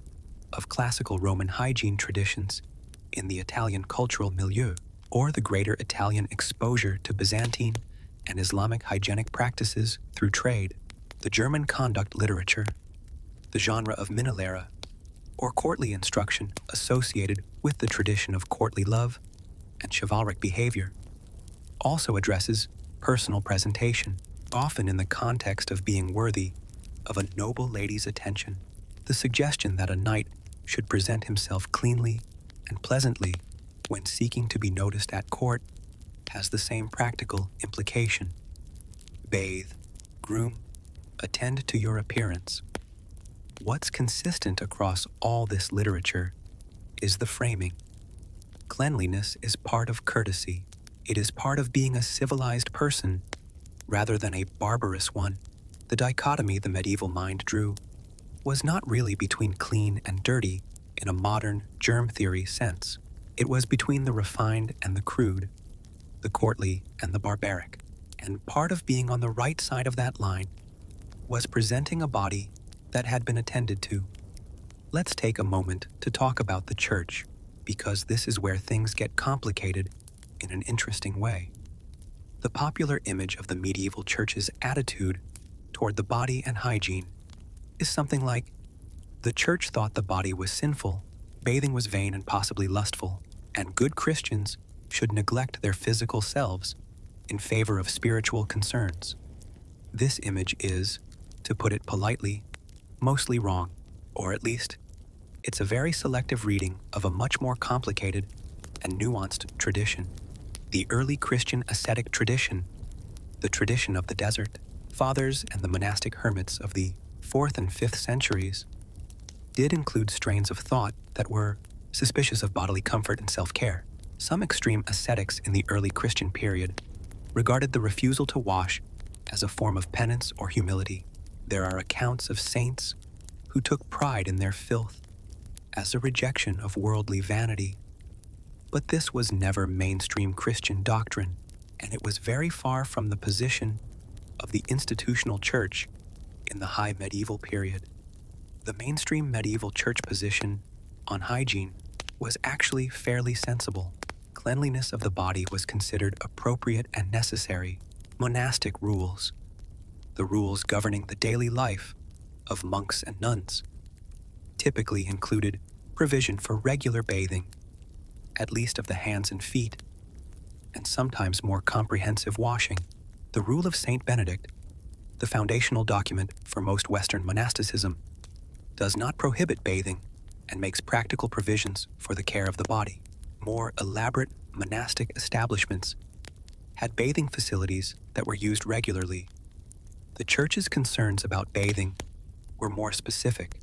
of classical Roman hygiene traditions in the Italian cultural milieu, or the greater Italian exposure to Byzantine and Islamic hygienic practices through trade. The German conduct literature, the genre of minilera, or courtly instruction associated with the tradition of courtly love and chivalric behavior, also addresses personal presentation, often in the context of being worthy of a noble lady's attention. The suggestion that a knight should present himself cleanly and pleasantly when seeking to be noticed at court has the same practical implication. Bathe, groom, attend to your appearance. What's consistent across all this literature is the framing. Cleanliness is part of courtesy. It is part of being a civilized person rather than a barbarous one. The dichotomy the medieval mind drew was not really between clean and dirty in a modern germ theory sense. It was between the refined and the crude, the courtly and the barbaric. And part of being on the right side of that line was presenting a body that had been attended to. Let's take a moment to talk about the church, because this is where things get complicated in an interesting way. The popular image of the medieval church's attitude toward the body and hygiene is something like, the church thought the body was sinful, bathing was vain and possibly lustful, and good Christians should neglect their physical selves in favor of spiritual concerns. This image is, to put it politely, mostly wrong, or at least, it's a very selective reading of a much more complicated and nuanced tradition. The early Christian ascetic tradition, the tradition of the desert, fathers and the monastic hermits of the 4th and 5th centuries, did include strains of thought that were suspicious of bodily comfort and self-care. Some extreme ascetics in the early Christian period regarded the refusal to wash as a form of penance or humility. There are accounts of saints who took pride in their filth as a rejection of worldly vanity. But this was never mainstream Christian doctrine, and it was very far from the position of the institutional church in the high medieval period. The mainstream medieval church position on hygiene was actually fairly sensible. Cleanliness of the body was considered appropriate and necessary. Monastic rules, the rules governing the daily life of monks and nuns, typically included provision for regular bathing, at least of the hands and feet, and sometimes more comprehensive washing. The Rule of Saint Benedict, the foundational document for most Western monasticism, does not prohibit bathing and makes practical provisions for the care of the body. More elaborate monastic establishments had bathing facilities that were used regularly. The church's concerns about bathing were more specific.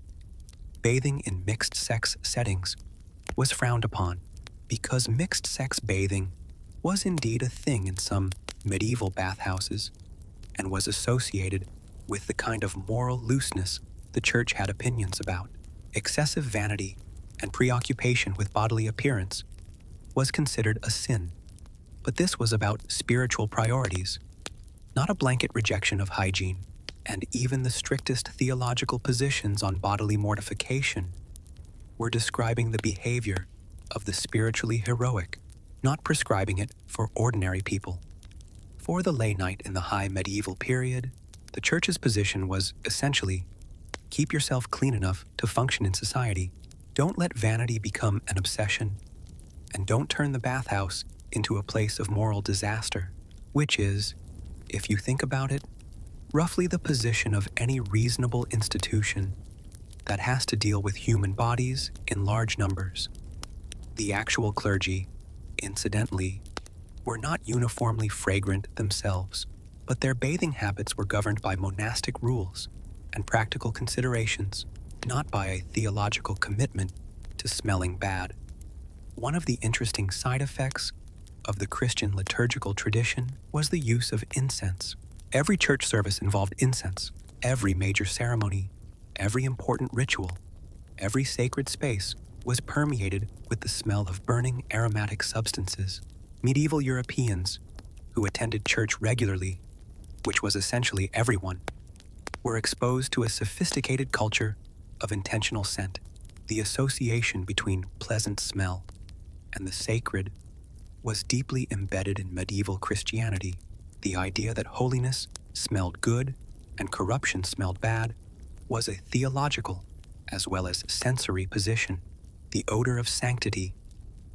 Bathing in mixed-sex settings was frowned upon because mixed-sex bathing was indeed a thing in some medieval bathhouses and was associated with the kind of moral looseness the church had opinions about. Excessive vanity and preoccupation with bodily appearance was considered a sin, but this was about spiritual priorities, not a blanket rejection of hygiene, and even the strictest theological positions on bodily mortification were describing the behavior of the spiritually heroic, not prescribing it for ordinary people. For the lay knight in the high medieval period, the church's position was essentially, keep yourself clean enough to function in society. Don't let vanity become an obsession, and don't turn the bathhouse into a place of moral disaster, which is, if you think about it, roughly the position of any reasonable institution that has to deal with human bodies in large numbers. The actual clergy, incidentally, were not uniformly fragrant themselves, but their bathing habits were governed by monastic rules and practical considerations, not by a theological commitment to smelling bad. One of the interesting side effects of the Christian liturgical tradition was the use of incense. Every church service involved incense. Every major ceremony, every important ritual, every sacred space was permeated with the smell of burning aromatic substances. Medieval Europeans, who attended church regularly, which was essentially everyone, were exposed to a sophisticated culture of intentional scent. The association between pleasant smell and the sacred was deeply embedded in medieval Christianity. The idea that holiness smelled good and corruption smelled bad was a theological as well as sensory position. The odor of sanctity,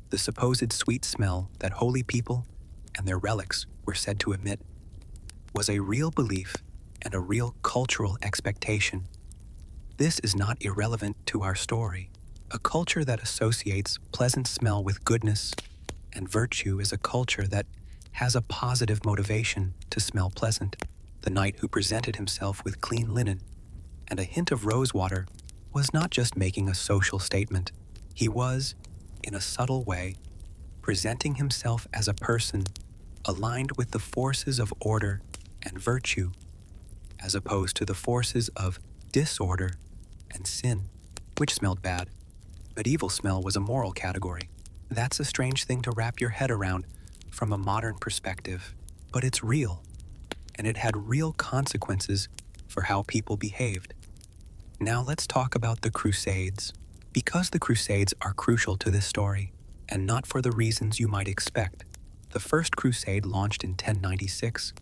the supposed sweet smell that holy people and their relics were said to emit, was a real belief and a real cultural expectation. This is not irrelevant to our story. A culture that associates pleasant smell with goodness and virtue is a culture that has a positive motivation to smell pleasant. The knight who presented himself with clean linen and a hint of rosewater was not just making a social statement. He was, in a subtle way, presenting himself as a person aligned with the forces of order and virtue, as opposed to the forces of disorder and sin, which smelled bad. Medieval smell was a moral category. That's a strange thing to wrap your head around from a modern perspective, but it's real, and it had real consequences for how people behaved. Now let's talk about the Crusades. Because the Crusades are crucial to this story, and not for the reasons you might expect. The First Crusade launched in 1096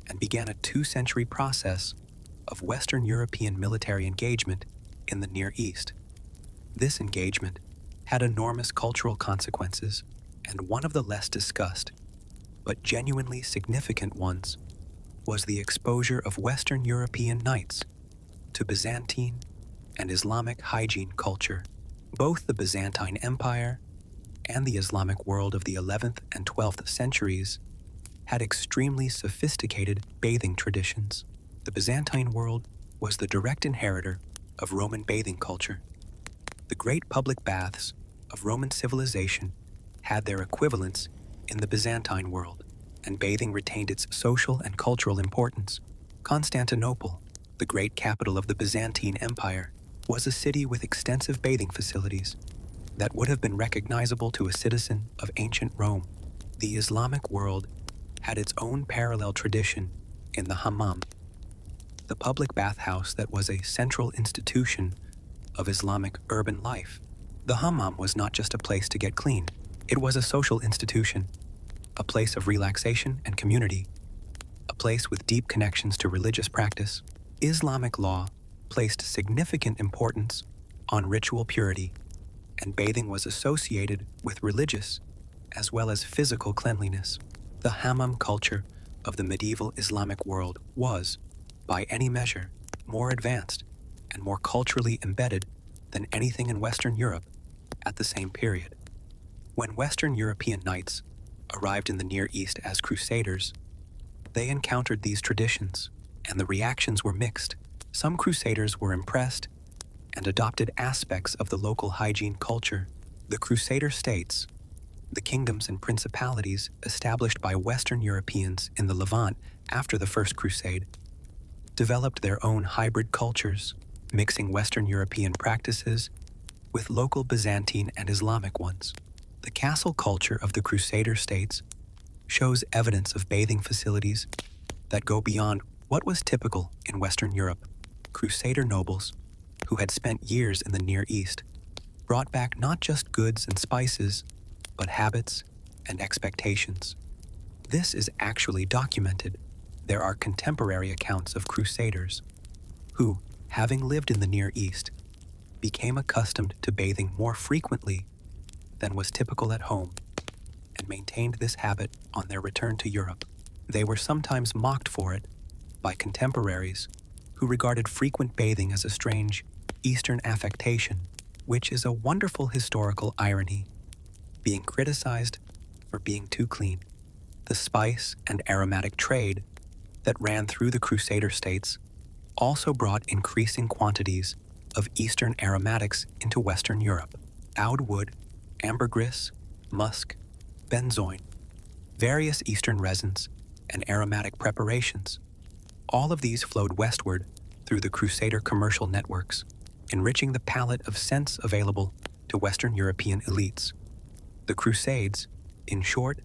and began a 2-century process of Western European military engagement in the Near East. This engagement had enormous cultural consequences, and one of the less discussed, but genuinely significant ones, was the exposure of Western European knights to Byzantine and Islamic hygiene culture. Both the Byzantine Empire and the Islamic world of the 11th and 12th centuries had extremely sophisticated bathing traditions. The Byzantine world was the direct inheritor of Roman bathing culture. The great public baths of Roman civilization had their equivalents in the Byzantine world, and bathing retained its social and cultural importance. Constantinople, the great capital of the Byzantine Empire, was a city with extensive bathing facilities that would have been recognizable to a citizen of ancient Rome. The Islamic world had its own parallel tradition in the hammam, the public bathhouse that was a central institution of Islamic urban life. The hammam was not just a place to get clean. It was a social institution, a place of relaxation and community, a place with deep connections to religious practice. Islamic law placed significant importance on ritual purity, and bathing was associated with religious as well as physical cleanliness. The hammam culture of the medieval Islamic world was, by any measure, more advanced and more culturally embedded than anything in Western Europe at the same period. When Western European knights arrived in the Near East as crusaders, they encountered these traditions, and the reactions were mixed. Some crusaders were impressed and adopted aspects of the local hygiene culture. The crusader states, the kingdoms and principalities established by Western Europeans in the Levant after the First Crusade, developed their own hybrid cultures, mixing Western European practices with local Byzantine and Islamic ones. The castle culture of the Crusader states shows evidence of bathing facilities that go beyond what was typical in Western Europe. Crusader nobles, who had spent years in the Near East, brought back not just goods and spices, but habits and expectations. This is actually documented. There are contemporary accounts of crusaders who, having lived in the Near East, became accustomed to bathing more frequently than was typical at home and maintained this habit on their return to Europe. They were sometimes mocked for it by contemporaries who regarded frequent bathing as a strange Eastern affectation, which is a wonderful historical irony, being criticized for being too clean. The spice and aromatic trade that ran through the Crusader states also brought increasing quantities of Eastern aromatics into Western Europe: oud wood, ambergris, musk, benzoin, various Eastern resins, and aromatic preparations. All of these flowed westward through the Crusader commercial networks, enriching the palette of scents available to Western European elites. The Crusades, in short,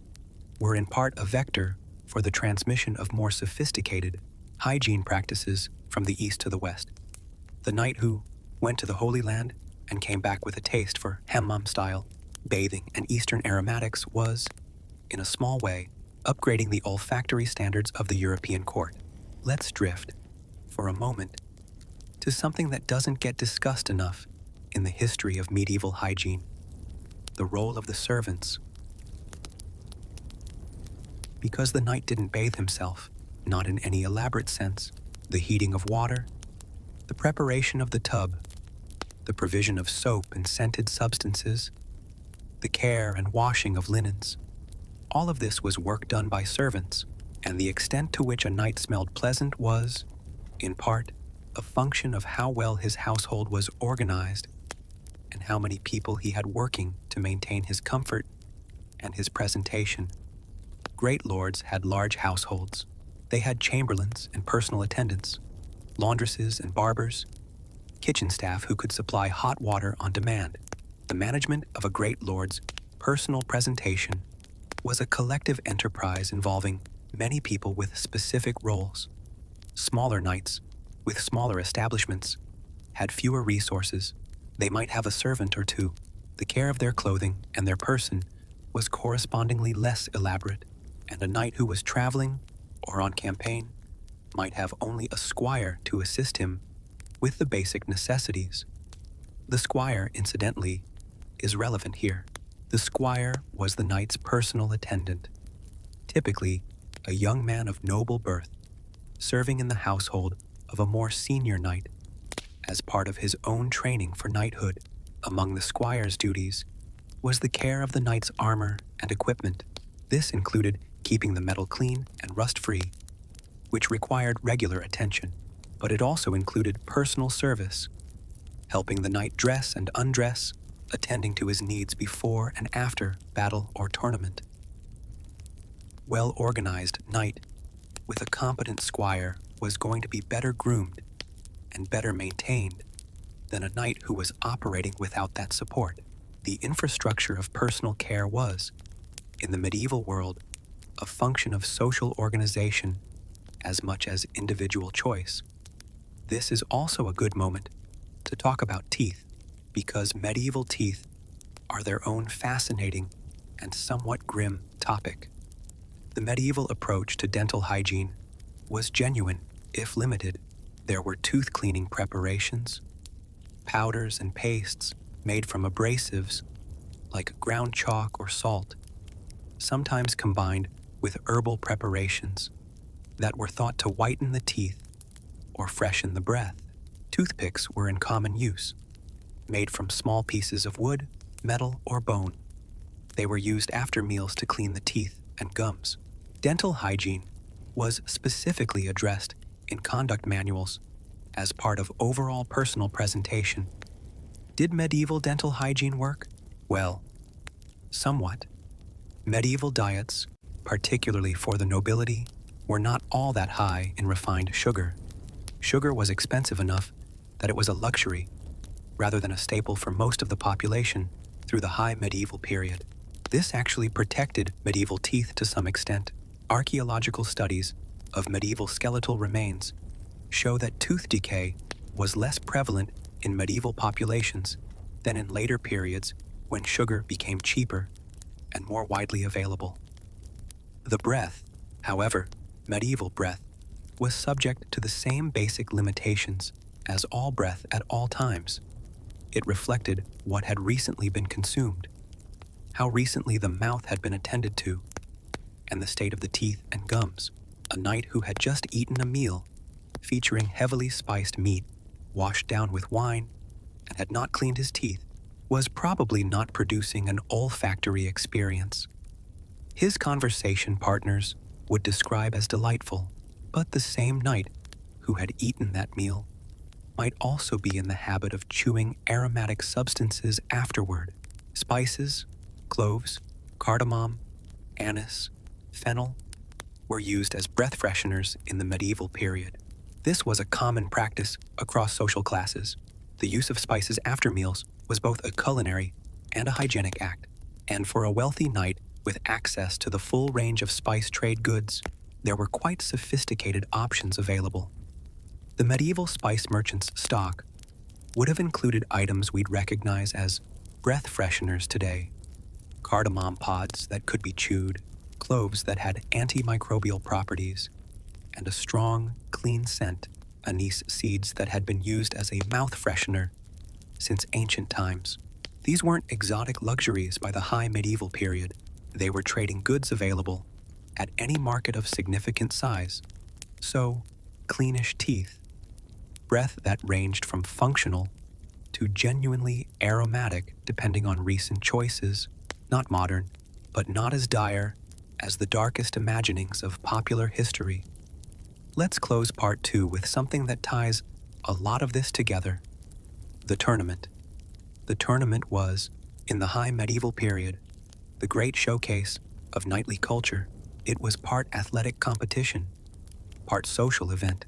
were in part a vector for the transmission of more sophisticated hygiene practices from the east to the west. The knight who went to the Holy Land and came back with a taste for hammam-style bathing and Eastern aromatics was, in a small way, upgrading the olfactory standards of the European court. Let's drift, for a moment, to something that doesn't get discussed enough in the history of medieval hygiene: the role of the servants. Because the knight didn't bathe himself, not in any elaborate sense, the heating of water, the preparation of the tub, the provision of soap and scented substances, the care and washing of linens, all of this was work done by servants, and the extent to which a knight smelled pleasant was, in part, a function of how well his household was organized and how many people he had working to maintain his comfort and his presentation. Great lords had large households. They had chamberlains and personal attendants, laundresses and barbers, kitchen staff who could supply hot water on demand. The management of a great lord's personal presentation was a collective enterprise involving many people with specific roles. Smaller knights, with smaller establishments, had fewer resources. They might have a servant or two. The care of their clothing and their person was correspondingly less elaborate, and a knight who was traveling or on campaign might have only a squire to assist him with the basic necessities. The squire, incidentally, is relevant here. The squire was the knight's personal attendant, typically a young man of noble birth, serving in the household of a more senior knight as part of his own training for knighthood. Among the squire's duties was the care of the knight's armor and equipment. This included keeping the metal clean and rust-free, which required regular attention, but it also included personal service, helping the knight dress and undress, attending to his needs before and after battle or tournament. Well-organized knight with a competent squire was going to be better groomed and better maintained than a knight who was operating without that support. The infrastructure of personal care was, in the medieval world, a function of social organization as much as individual choice. This is also a good moment to talk about teeth, because medieval teeth are their own fascinating and somewhat grim topic. The medieval approach to dental hygiene was genuine, if limited. There were tooth cleaning preparations, powders and pastes made from abrasives like ground chalk or salt, sometimes combined with herbal preparations that were thought to whiten the teeth or freshen the breath. Toothpicks were in common use, made from small pieces of wood, metal, or bone. They were used after meals to clean the teeth and gums. Dental hygiene was specifically addressed in conduct manuals as part of overall personal presentation. Did medieval dental hygiene work? Well, somewhat. Medieval diets, particularly for the nobility, were not all that high in refined sugar. Sugar was expensive enough that it was a luxury, rather than a staple for most of the population through the high medieval period. This actually protected medieval teeth to some extent. Archaeological studies of medieval skeletal remains show that tooth decay was less prevalent in medieval populations than in later periods when sugar became cheaper and more widely available. The breath, however, medieval breath, was subject to the same basic limitations as all breath at all times. It reflected what had recently been consumed, how recently the mouth had been attended to, and the state of the teeth and gums. A knight who had just eaten a meal featuring heavily spiced meat, washed down with wine, and had not cleaned his teeth, was probably not producing an olfactory experience. His conversation partners would describe as delightful, but the same knight who had eaten that meal might also be in the habit of chewing aromatic substances afterward. Spices, cloves, cardamom, anise, fennel were used as breath fresheners in the medieval period. This was a common practice across social classes. The use of spices after meals was both a culinary and a hygienic act, and for a wealthy knight with access to the full range of spice trade goods, there were quite sophisticated options available. The medieval spice merchant's stock would have included items we'd recognize as breath fresheners today: cardamom pods that could be chewed, cloves that had antimicrobial properties, and a strong, clean scent, anise seeds that had been used as a mouth freshener since ancient times. These weren't exotic luxuries by the high medieval period. They were trading goods available at any market of significant size. So, cleanish teeth, breath that ranged from functional to genuinely aromatic depending on recent choices, not modern, but not as dire as the darkest imaginings of popular history. Let's close part 2 with something that ties a lot of this together: the tournament. The tournament was, in the high medieval period, the great showcase of knightly culture. It was part athletic competition, part social event,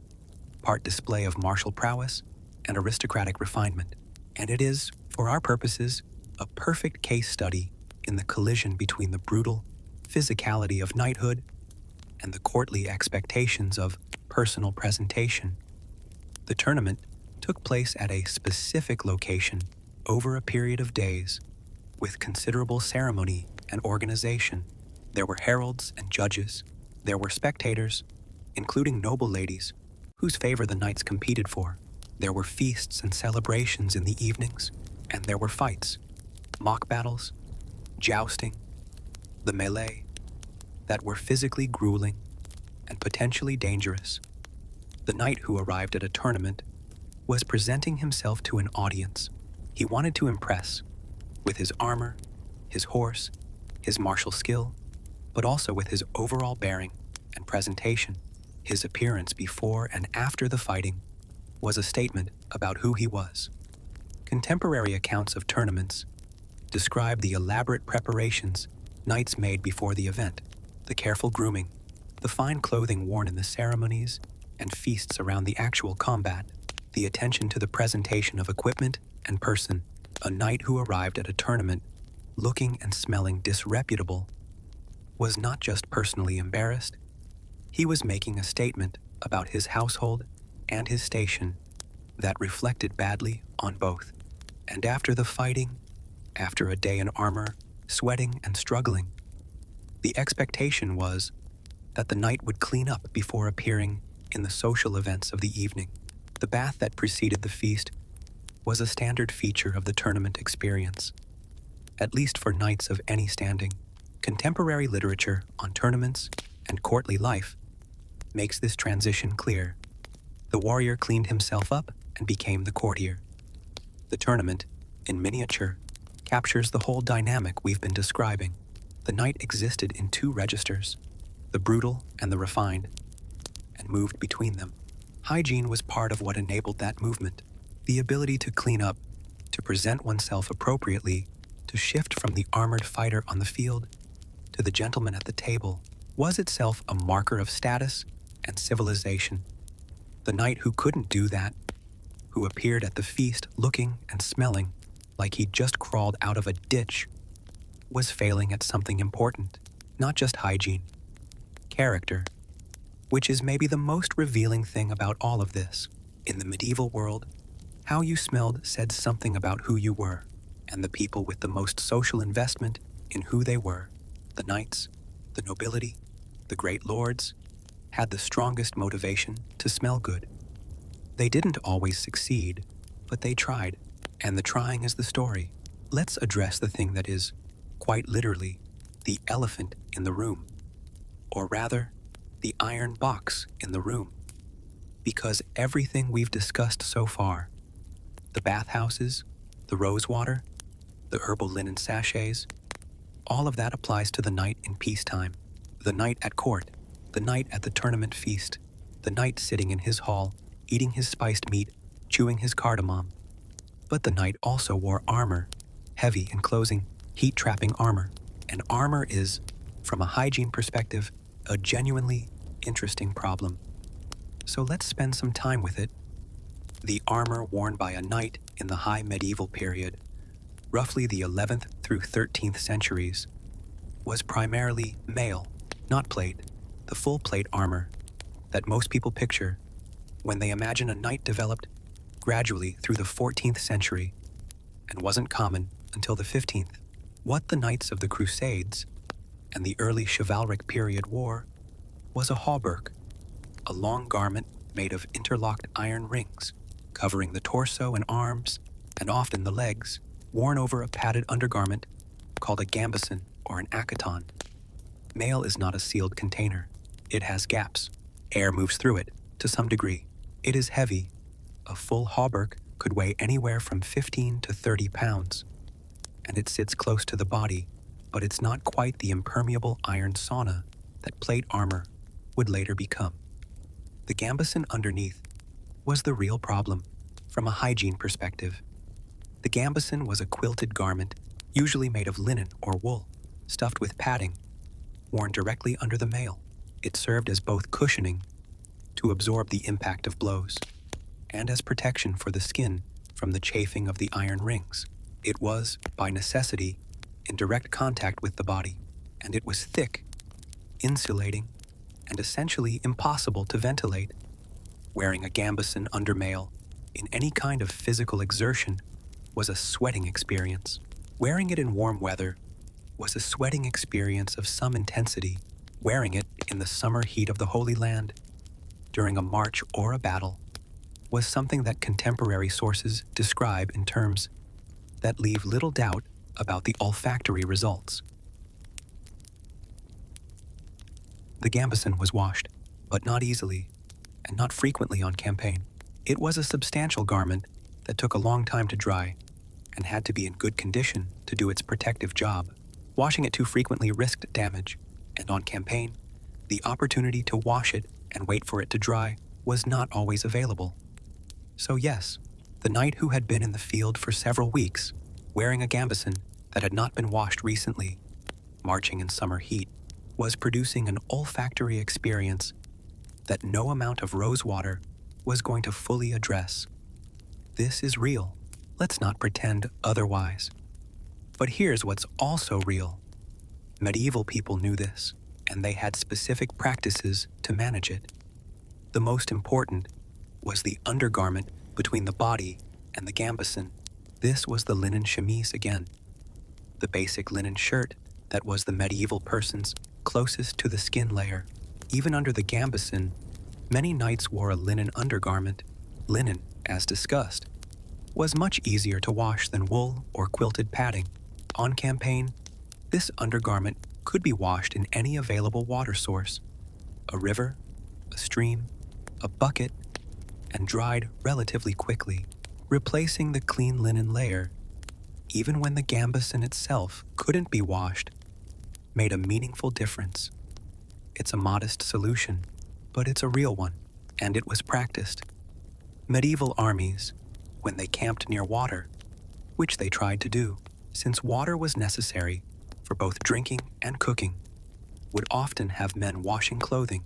part display of martial prowess and aristocratic refinement. And it is, for our purposes, a perfect case study in the collision between the brutal physicality of knighthood and the courtly expectations of personal presentation. The tournament took place at a specific location over a period of days, with considerable ceremony and organization. There were heralds and judges. There were spectators, including noble ladies, whose favor the knights competed for. There were feasts and celebrations in the evenings, and there were fights, mock battles, jousting, the melee, that were physically grueling and potentially dangerous. The knight who arrived at a tournament was presenting himself to an audience. He wanted to impress with his armor, his horse, his martial skill, but also with his overall bearing and presentation. His appearance before and after the fighting was a statement about who he was. Contemporary accounts of tournaments describe the elaborate preparations knights made before the event, the careful grooming, the fine clothing worn in the ceremonies and feasts around the actual combat, the attention to the presentation of equipment and person. A knight who arrived at a tournament looking and smelling disreputable was not just personally embarrassed, he was making a statement about his household and his station that reflected badly on both. And after the fighting, after a day in armor, sweating and struggling, the expectation was that the knight would clean up before appearing in the social events of the evening. The bath that preceded the feast was a standard feature of the tournament experience, at least for knights of any standing. Contemporary literature on tournaments and courtly life makes this transition clear. The warrior cleaned himself up and became the courtier. The tournament, in miniature, captures the whole dynamic we've been describing. The knight existed in two registers, the brutal and the refined, and moved between them. Hygiene was part of what enabled that movement. The ability to clean up, to present oneself appropriately, to shift from the armored fighter on the field to the gentleman at the table, was itself a marker of status and civilization. The knight who couldn't do that, who appeared at the feast looking and smelling like he'd just crawled out of a ditch, was failing at something important, not just hygiene, character, which is maybe the most revealing thing about all of this. In the medieval world, how you smelled said something about who you were, and the people with the most social investment in who they were, the knights, the nobility, the great lords, had the strongest motivation to smell good. They didn't always succeed, but they tried. And the trying is the story. Let's address the thing that is, quite literally, the elephant in the room. Or rather, the iron box in the room. Because everything we've discussed so far, the bathhouses, the rose water, the herbal linen sachets, all of that applies to the night in peacetime, the night at court, the night at the tournament feast, the night sitting in his hall, eating his spiced meat, chewing his cardamom. But the knight also wore armor, heavy, enclosing, heat-trapping armor. And armor is, from a hygiene perspective, a genuinely interesting problem. So let's spend some time with it. The armor worn by a knight in the high medieval period, roughly the 11th through 13th centuries, was primarily mail, not plate, the full plate armor that most people picture when they imagine a knight developed gradually through the 14th century and wasn't common until the 15th. What the knights of the Crusades and the early chivalric period wore was a hauberk, a long garment made of interlocked iron rings, covering the torso and arms, and often the legs, worn over a padded undergarment called a gambeson or an accaton. Mail is not a sealed container. It has gaps. Air moves through it, to some degree. It is heavy. A full hauberk could weigh anywhere from 15 to 30 pounds, and it sits close to the body, but it's not quite the impermeable iron sauna that plate armor would later become. The gambeson underneath was the real problem from a hygiene perspective. The gambeson was a quilted garment, usually made of linen or wool, stuffed with padding, worn directly under the mail. It served as both cushioning to absorb the impact of blows and as protection for the skin from the chafing of the iron rings. It was, by necessity, in direct contact with the body, and it was thick, insulating, and essentially impossible to ventilate. Wearing a gambeson under mail in any kind of physical exertion was a sweating experience. Wearing it in warm weather was a sweating experience of some intensity. Wearing it in the summer heat of the Holy Land, during a march or a battle, was something that contemporary sources describe in terms that leave little doubt about the olfactory results. The gambeson was washed, but not easily, and not frequently on campaign. It was a substantial garment that took a long time to dry and had to be in good condition to do its protective job. Washing it too frequently risked damage, and on campaign, the opportunity to wash it and wait for it to dry was not always available. So yes, the knight who had been in the field for several weeks, wearing a gambeson that had not been washed recently, marching in summer heat, was producing an olfactory experience that no amount of rose water was going to fully address. This is real. Let's not pretend otherwise. But here's what's also real. Medieval people knew this, and they had specific practices to manage it. The most important was the undergarment between the body and the gambeson. This was the linen chemise again, the basic linen shirt that was the medieval person's closest to the skin layer. Even under the gambeson, many knights wore a linen undergarment. Linen, as discussed, was much easier to wash than wool or quilted padding. On campaign, this undergarment could be washed in any available water source, a river, a stream, a bucket, and dried relatively quickly, replacing the clean linen layer. Even when the gambeson itself couldn't be washed, made a meaningful difference. It's a modest solution, but it's a real one, and it was practiced. Medieval armies, when they camped near water, which they tried to do, since water was necessary for both drinking and cooking, would often have men washing clothing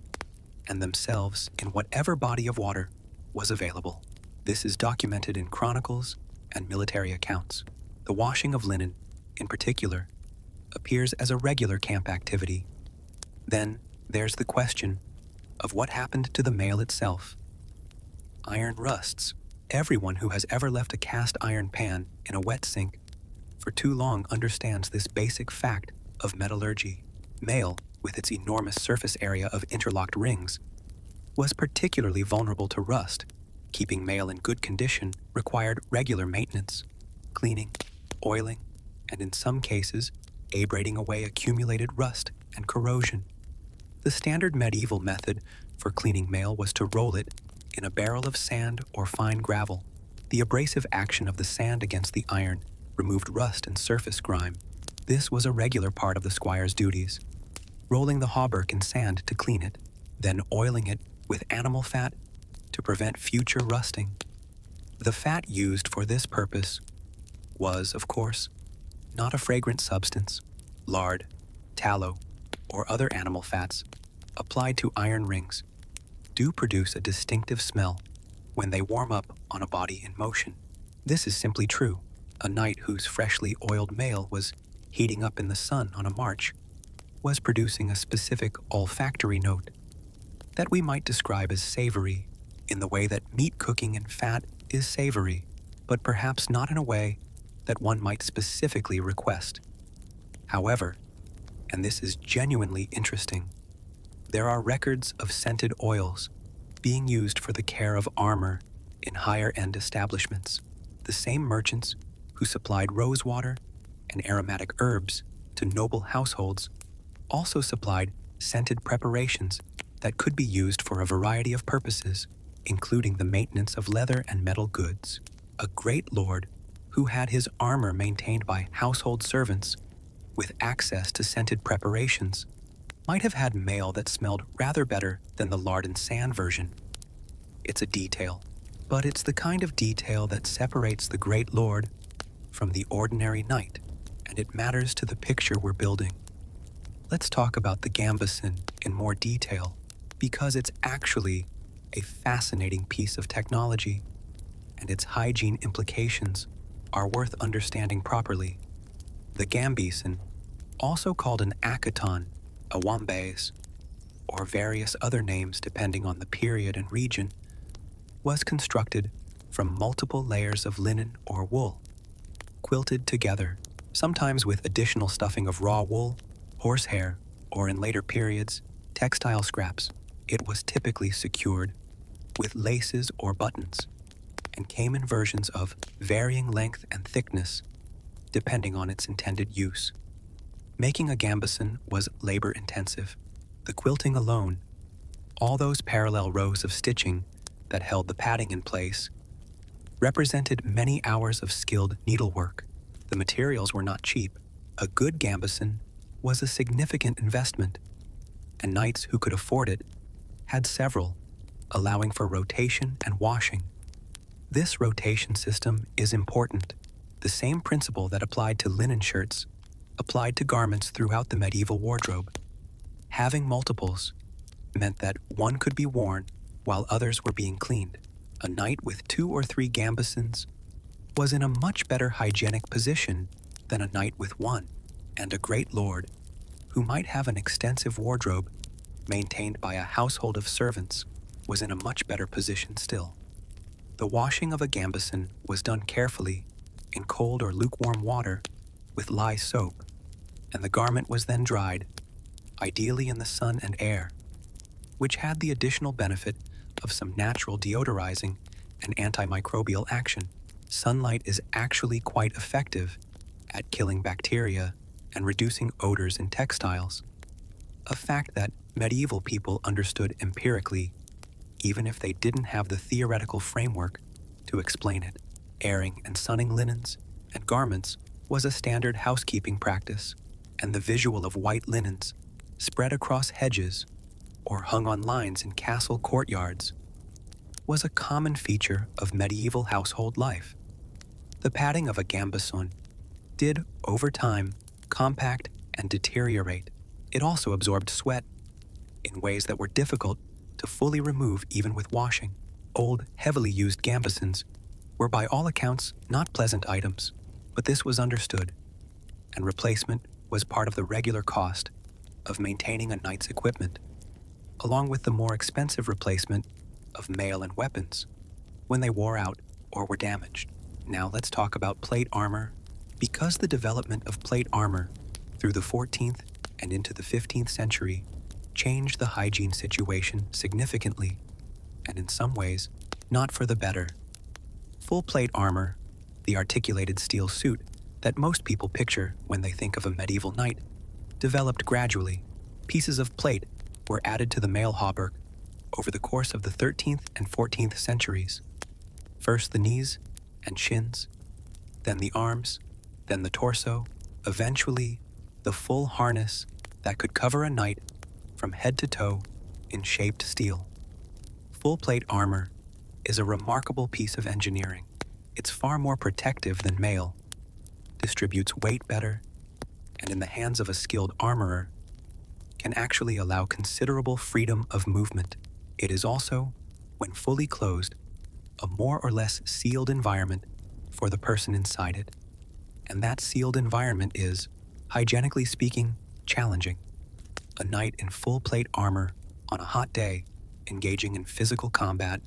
and themselves in whatever body of water was available. This is documented in chronicles and military accounts. The washing of linen, in particular, appears as a regular camp activity. Then there's the question of what happened to the mail itself. Iron rusts. Everyone who has ever left a cast iron pan in a wet sink for too long understands this basic fact of metallurgy. Mail, with its enormous surface area of interlocked rings, was particularly vulnerable to rust. Keeping mail in good condition required regular maintenance. cleaning, oiling, and in some cases, abrading away accumulated rust and corrosion. The standard medieval method for cleaning mail was to roll it in a barrel of sand or fine gravel. The abrasive action of the sand against the iron removed rust and surface grime. This was a regular part of the squire's duties, rolling the hauberk in sand to clean it, then oiling it with animal fat to prevent future rusting. The fat used for this purpose was, of course, not a fragrant substance. Lard, tallow, or other animal fats applied to iron rings do produce a distinctive smell when they warm up on a body in motion. This is simply true. A knight whose freshly oiled mail was heating up in the sun on a march was producing a specific olfactory note that we might describe as savory, in the way that meat cooking in fat is savory, but perhaps not in a way that one might specifically request. However, and this is genuinely interesting, there are records of scented oils being used for the care of armor in higher-end establishments. The same merchants who supplied rosewater and aromatic herbs to noble households also supplied scented preparations that could be used for a variety of purposes, including the maintenance of leather and metal goods. A great lord who had his armor maintained by household servants with access to scented preparations might have had mail that smelled rather better than the lard and sand version. It's a detail, but it's the kind of detail that separates the great lord from the ordinary knight, and it matters to the picture we're building. Let's talk about the gambeson in more detail, because it's actually a fascinating piece of technology, and its hygiene implications are worth understanding properly. The gambeson, also called an akaton, a wambaise, or various other names depending on the period and region, was constructed from multiple layers of linen or wool, quilted together, sometimes with additional stuffing of raw wool, horsehair, or in later periods, textile scraps. It was typically secured with laces or buttons, and came in versions of varying length and thickness, depending on its intended use. Making a gambeson was labor-intensive. The quilting alone, all those parallel rows of stitching that held the padding in place, represented many hours of skilled needlework. The materials were not cheap. A good gambeson was a significant investment, and knights who could afford it had several, allowing for rotation and washing. This rotation system is important. The same principle that applied to linen shirts applied to garments throughout the medieval wardrobe. Having multiples meant that one could be worn while others were being cleaned. A knight with 2 or 3 gambesons was in a much better hygienic position than a knight with 1, and a great lord, who might have an extensive wardrobe maintained by a household of servants, was in a much better position still. The washing of a gambeson was done carefully in cold or lukewarm water with lye soap, and the garment was then dried, ideally in the sun and air, which had the additional benefit of some natural deodorizing and antimicrobial action. Sunlight is actually quite effective at killing bacteria and reducing odors in textiles, a fact that medieval people understood empirically, even if they didn't have the theoretical framework to explain it. Airing and sunning linens and garments was a standard housekeeping practice, and the visual of white linens spread across hedges or hung on lines in castle courtyards was a common feature of medieval household life. The padding of a gambeson did, over time, compact and deteriorate. It also absorbed sweat in ways that were difficult to fully remove even with washing. Old, heavily used gambesons were by all accounts not pleasant items, but this was understood, and replacement was part of the regular cost of maintaining a knight's equipment, along with the more expensive replacement of mail and weapons when they wore out or were damaged. Now let's talk about plate armor. Because the development of plate armor through the 14th and into the 15th century changed the hygiene situation significantly, and in some ways, not for the better. Full plate armor The articulated steel suit that most people picture when they think of a medieval knight developed gradually. Pieces of plate were added to the male hauberk over the course of the 13th and 14th centuries. First the knees and shins, then the arms, then the torso, eventually the full harness that could cover a knight from head to toe in shaped steel. Full plate armor is a remarkable piece of engineering. It's far more protective than mail, distributes weight better, and in the hands of a skilled armorer, can actually allow considerable freedom of movement. It is also, when fully closed, a more or less sealed environment for the person inside it. And that sealed environment is, hygienically speaking, challenging. A knight in full plate armor on a hot day, engaging in physical combat,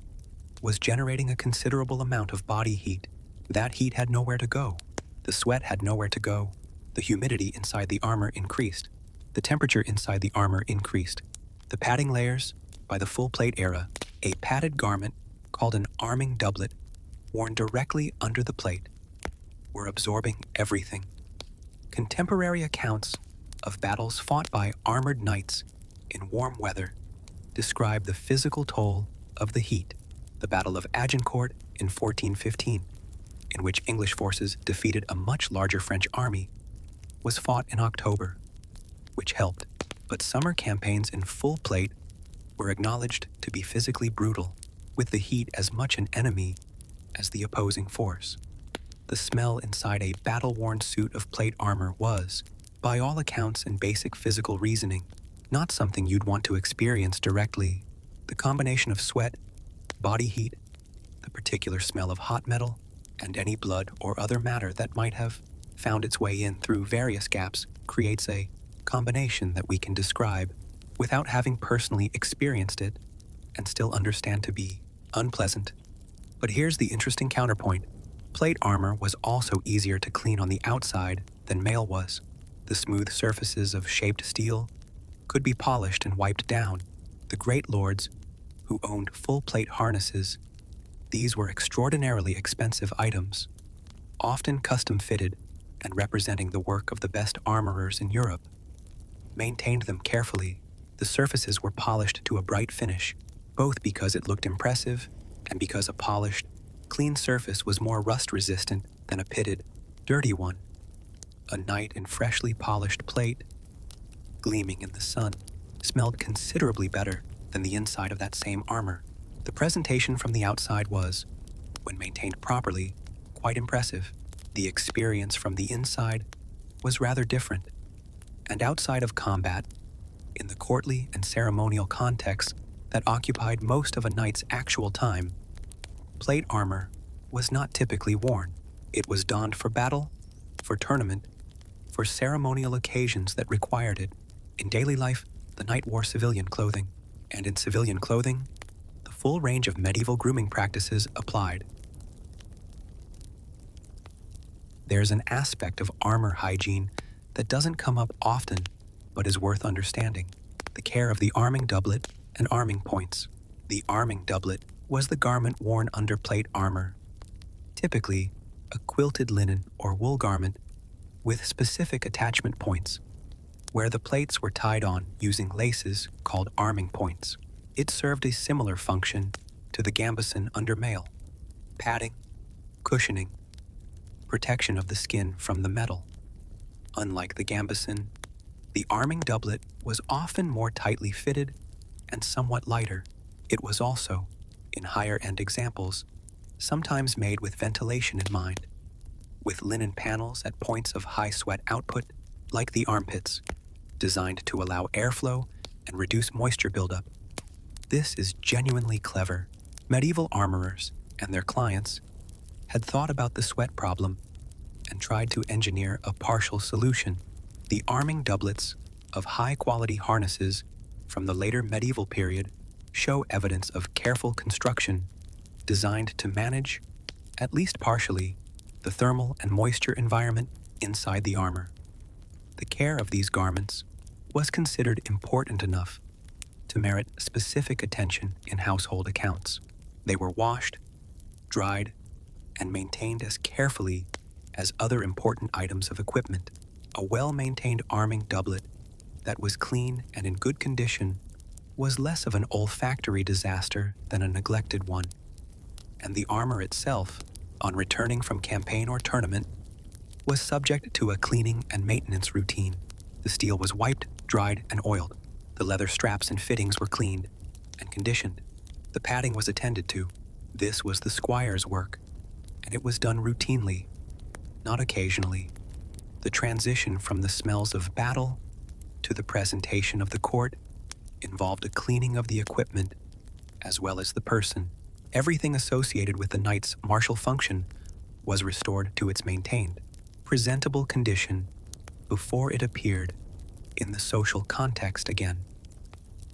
was generating a considerable amount of body heat. That heat had nowhere to go. The sweat had nowhere to go. The humidity inside the armor increased. The temperature inside the armor increased. The padding layers, by the full plate era, a padded garment called an arming doublet, worn directly under the plate, were absorbing everything. Contemporary accounts of battles fought by armored knights in warm weather describe the physical toll of the heat. The Battle of Agincourt in 1415, in which English forces defeated a much larger French army, was fought in October, which helped. But summer campaigns in full plate were acknowledged to be physically brutal, with the heat as much an enemy as the opposing force. The smell inside a battle-worn suit of plate armor was, by all accounts and basic physical reasoning, not something you'd want to experience directly. The combination of sweat, body heat, the particular smell of hot metal, and any blood or other matter that might have found its way in through various gaps creates a combination that we can describe without having personally experienced it and still understand to be unpleasant. But here's the interesting counterpoint. Plate armor was also easier to clean on the outside than mail was. The smooth surfaces of shaped steel could be polished and wiped down. The great lords who owned full plate harnesses, these were extraordinarily expensive items, often custom fitted and representing the work of the best armorers in Europe, maintained them carefully. The surfaces were polished to a bright finish, both because it looked impressive and because a polished, clean surface was more rust-resistant than a pitted, dirty one. A knight in freshly polished plate, gleaming in the sun, smelled considerably better than the inside of that same armor. The presentation from the outside was, when maintained properly, quite impressive. The experience from the inside was rather different. And outside of combat, in the courtly and ceremonial context that occupied most of a knight's actual time, plate armor was not typically worn. It was donned for battle, for tournament, for ceremonial occasions that required it. In daily life, the knight wore civilian clothing, and in civilian clothing, the full range of medieval grooming practices applied. There's an aspect of armor hygiene that doesn't come up often, but is worth understanding: the care of the arming doublet and arming points. The arming doublet was the garment worn under plate armor, typically a quilted linen or wool garment with specific attachment points, where the plates were tied on using laces called arming points. It served a similar function to the gambeson under mail: padding, cushioning, protection of the skin from the metal. Unlike the gambeson, the arming doublet was often more tightly fitted and somewhat lighter. It was also, in higher-end examples, sometimes made with ventilation in mind, with linen panels at points of high sweat output, like the armpits, designed to allow airflow and reduce moisture buildup. This is genuinely clever. Medieval armorers and their clients had thought about the sweat problem and tried to engineer a partial solution. The arming doublets of high-quality harnesses from the later medieval period show evidence of careful construction designed to manage, at least partially, the thermal and moisture environment inside the armor. The care of these garments was considered important enough to merit specific attention in household accounts. They were washed, dried, and maintained as carefully as other important items of equipment. A well-maintained arming doublet that was clean and in good condition was less of an olfactory disaster than a neglected one, and the armor itself, on returning from campaign or tournament, was subject to a cleaning and maintenance routine. The steel was wiped, dried, and oiled. The leather straps and fittings were cleaned and conditioned. The padding was attended to. This was the squire's work, and it was done routinely, not occasionally. The transition from the smells of battle to the presentation of the court involved a cleaning of the equipment as well as the person. Everything associated with the knight's martial function was restored to its maintained, presentable condition before it appeared in the social context again.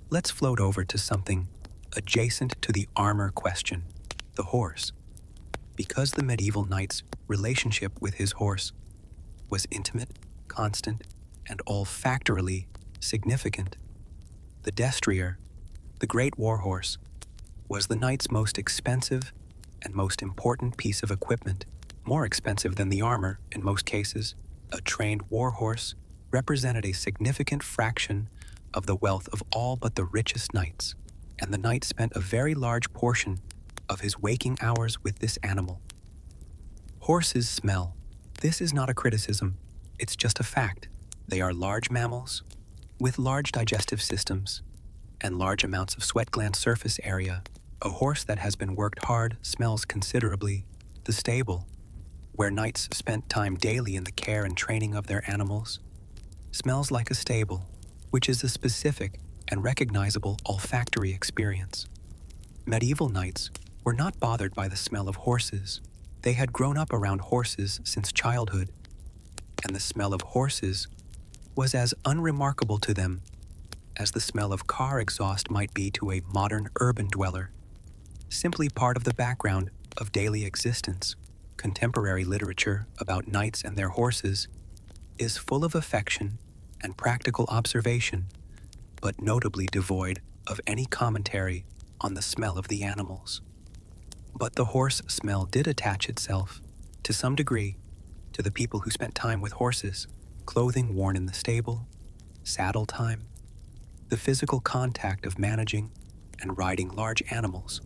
Let's float over to something adjacent to the armor question, the horse. Because the medieval knight's relationship with his horse was intimate, constant, and olfactorily significant, the destrier, the great war horse, was the knight's most expensive and most important piece of equipment, more expensive than the armor in most cases. A trained war horse represented a significant fraction of the wealth of all but the richest knights, and the knight spent a very large portion of his waking hours with this animal. Horses smell. This is not a criticism, it's just a fact. They are large mammals with large digestive systems and large amounts of sweat gland surface area. A horse that has been worked hard smells considerably. The stable, where knights spent time daily in the care and training of their animals, smells like a stable, which is a specific and recognizable olfactory experience. Medieval knights were not bothered by the smell of horses. They had grown up around horses since childhood, and the smell of horses was as unremarkable to them as the smell of car exhaust might be to a modern urban dweller, simply part of the background of daily existence. Contemporary literature about knights and their horses is full of affection and practical observation, but notably devoid of any commentary on the smell of the animals. But the horse smell did attach itself, to some degree, to the people who spent time with horses. Clothing worn in the stable, saddle time, the physical contact of managing and riding large animals.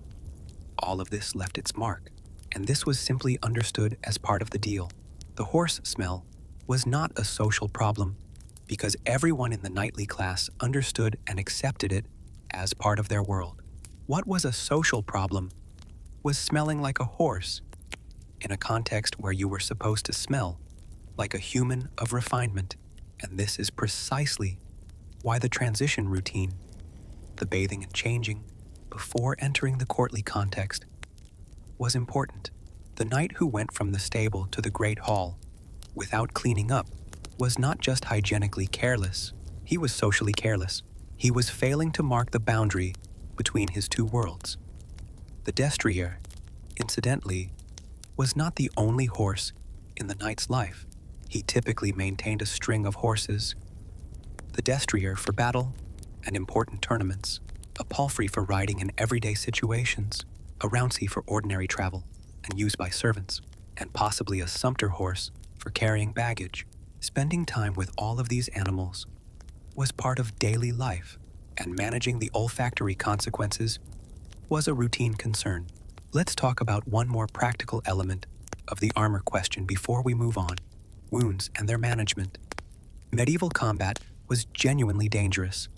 All of this left its mark, and this was simply understood as part of the deal. The horse smell was not a social problem because everyone in the knightly class understood and accepted it as part of their world. What was a social problem was smelling like a horse in a context where you were supposed to smell like a human of refinement, and this is precisely why the transition routine, the bathing and changing before entering the courtly context, was important. The knight who went from the stable to the great hall without cleaning up was not just hygienically careless, he was socially careless. He was failing to mark the boundary between his two worlds. The destrier, incidentally, was not the only horse in the knight's life. He typically maintained a string of horses: the destrier for battle and important tournaments, a palfrey for riding in everyday situations, a rouncey for ordinary travel and used by servants, and possibly a sumpter horse for carrying baggage. Spending time with all of these animals was part of daily life, and managing the olfactory consequences was a routine concern. Let's talk about one more practical element of the armor question before we move on: wounds and their management. Medieval combat was genuinely dangerous,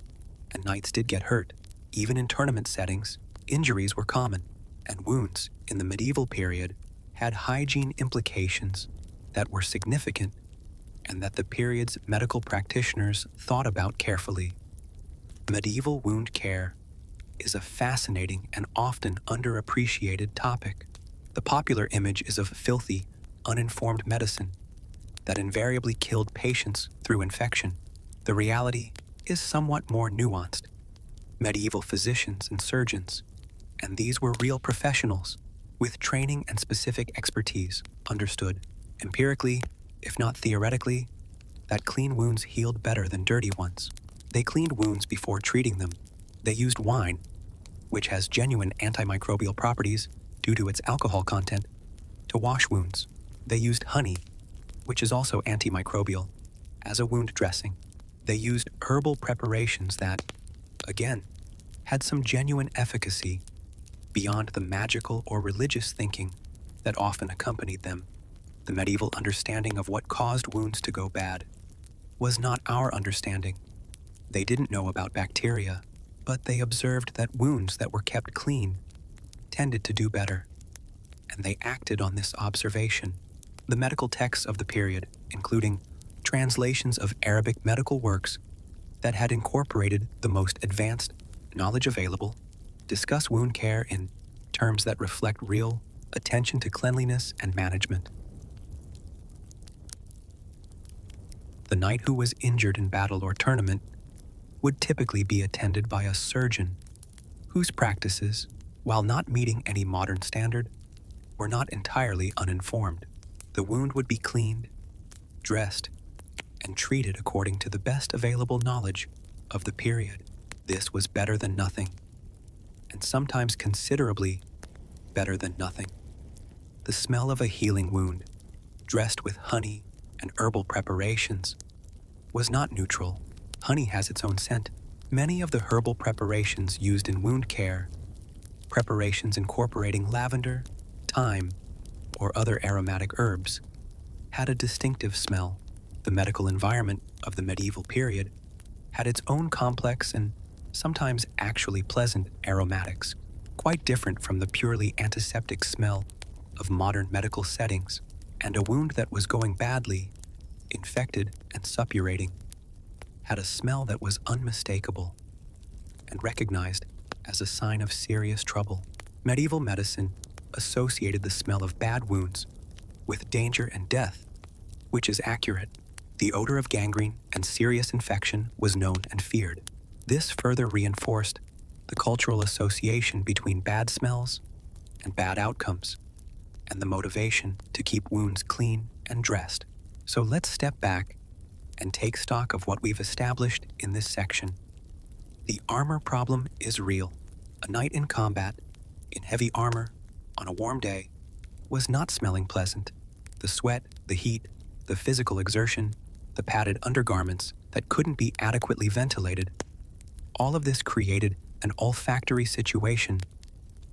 and knights did get hurt. Even in tournament settings, injuries were common, and wounds in the medieval period had hygiene implications that were significant and that the period's medical practitioners thought about carefully. Medieval wound care is a fascinating and often underappreciated topic. The popular image is of filthy, uninformed medicine that invariably killed patients through infection. The reality is somewhat more nuanced. Medieval physicians and surgeons, and these were real professionals with training and specific expertise, understood empirically, if not theoretically, that clean wounds healed better than dirty ones. They cleaned wounds before treating them. They used wine, which has genuine antimicrobial properties due to its alcohol content, To wash wounds, they used honey, which is also antimicrobial, as a wound dressing. They used herbal preparations that, again, had some genuine efficacy beyond the magical or religious thinking that often accompanied them. The medieval understanding of what caused wounds to go bad was not our understanding. They didn't know about bacteria, but they observed that wounds that were kept clean tended to do better, and they acted on this observation. The medical texts of the period, including translations of Arabic medical works that had incorporated the most advanced knowledge available, discuss wound care in terms that reflect real attention to cleanliness and management. The knight who was injured in battle or tournament would typically be attended by a surgeon whose practices, while not meeting any modern standard, were not entirely uninformed. The wound would be cleaned, dressed, and treated according to the best available knowledge of the period. This was better than nothing, and sometimes considerably better than nothing. The smell of a healing wound, dressed with honey and herbal preparations, was not neutral. Honey has its own scent. Many of the herbal preparations used in wound care, preparations incorporating lavender, thyme, or other aromatic herbs, had a distinctive smell. The medical environment of the medieval period had its own complex and sometimes actually pleasant aromatics, quite different from the purely antiseptic smell of modern medical settings. And a wound that was going badly, infected and suppurating, had a smell that was unmistakable and recognized as a sign of serious trouble. Medieval medicine associated the smell of bad wounds with danger and death, which is accurate. The odor of gangrene and serious infection was known and feared. This further reinforced the cultural association between bad smells and bad outcomes, and the motivation to keep wounds clean and dressed. So let's step back and take stock of what we've established in this section. The armor problem is real. A knight in combat, in heavy armor, on a warm day, was not smelling pleasant. The sweat, the heat, the physical exertion, the padded undergarments that couldn't be adequately ventilated, all of this created an olfactory situation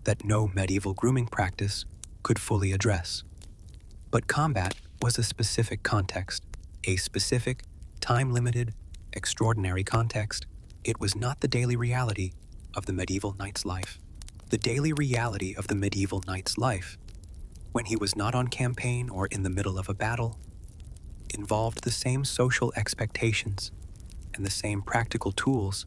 that no medieval grooming practice could fully address. But combat was a specific context, a specific, time-limited, extraordinary context. It was not the daily reality of the medieval knight's life. The daily reality of the medieval knight's life, when he was not on campaign or in the middle of a battle, involved the same social expectations and the same practical tools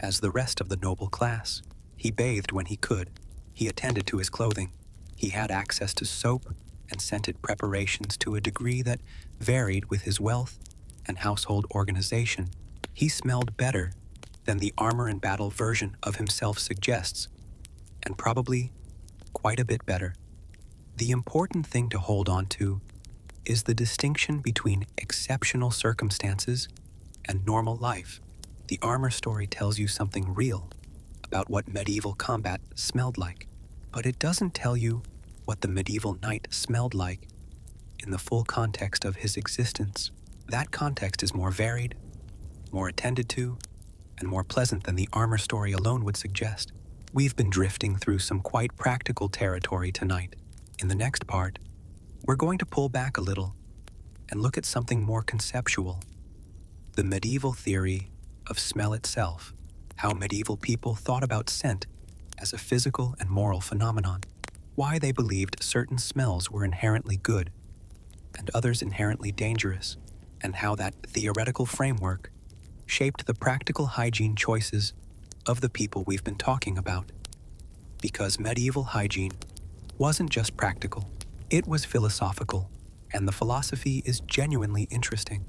as the rest of the noble class. He bathed when he could. He attended to his clothing. He had access to soap and scented preparations to a degree that varied with his wealth and household organization. He smelled better than the armor and battle version of himself suggests, and probably quite a bit better. The important thing to hold on to is the distinction between exceptional circumstances and normal life. The armor story tells you something real about what medieval combat smelled like, but it doesn't tell you what the medieval knight smelled like in the full context of his existence. That context is more varied, more attended to, and more pleasant than the armor story alone would suggest. We've been drifting through some quite practical territory tonight. In the next part, we're going to pull back a little and look at something more conceptual: the medieval theory of smell itself, how medieval people thought about scent as a physical and moral phenomenon, why they believed certain smells were inherently good and others inherently dangerous, and how that theoretical framework shaped the practical hygiene choices of the people we've been talking about. Because medieval hygiene wasn't just practical, it was philosophical, and the philosophy is genuinely interesting.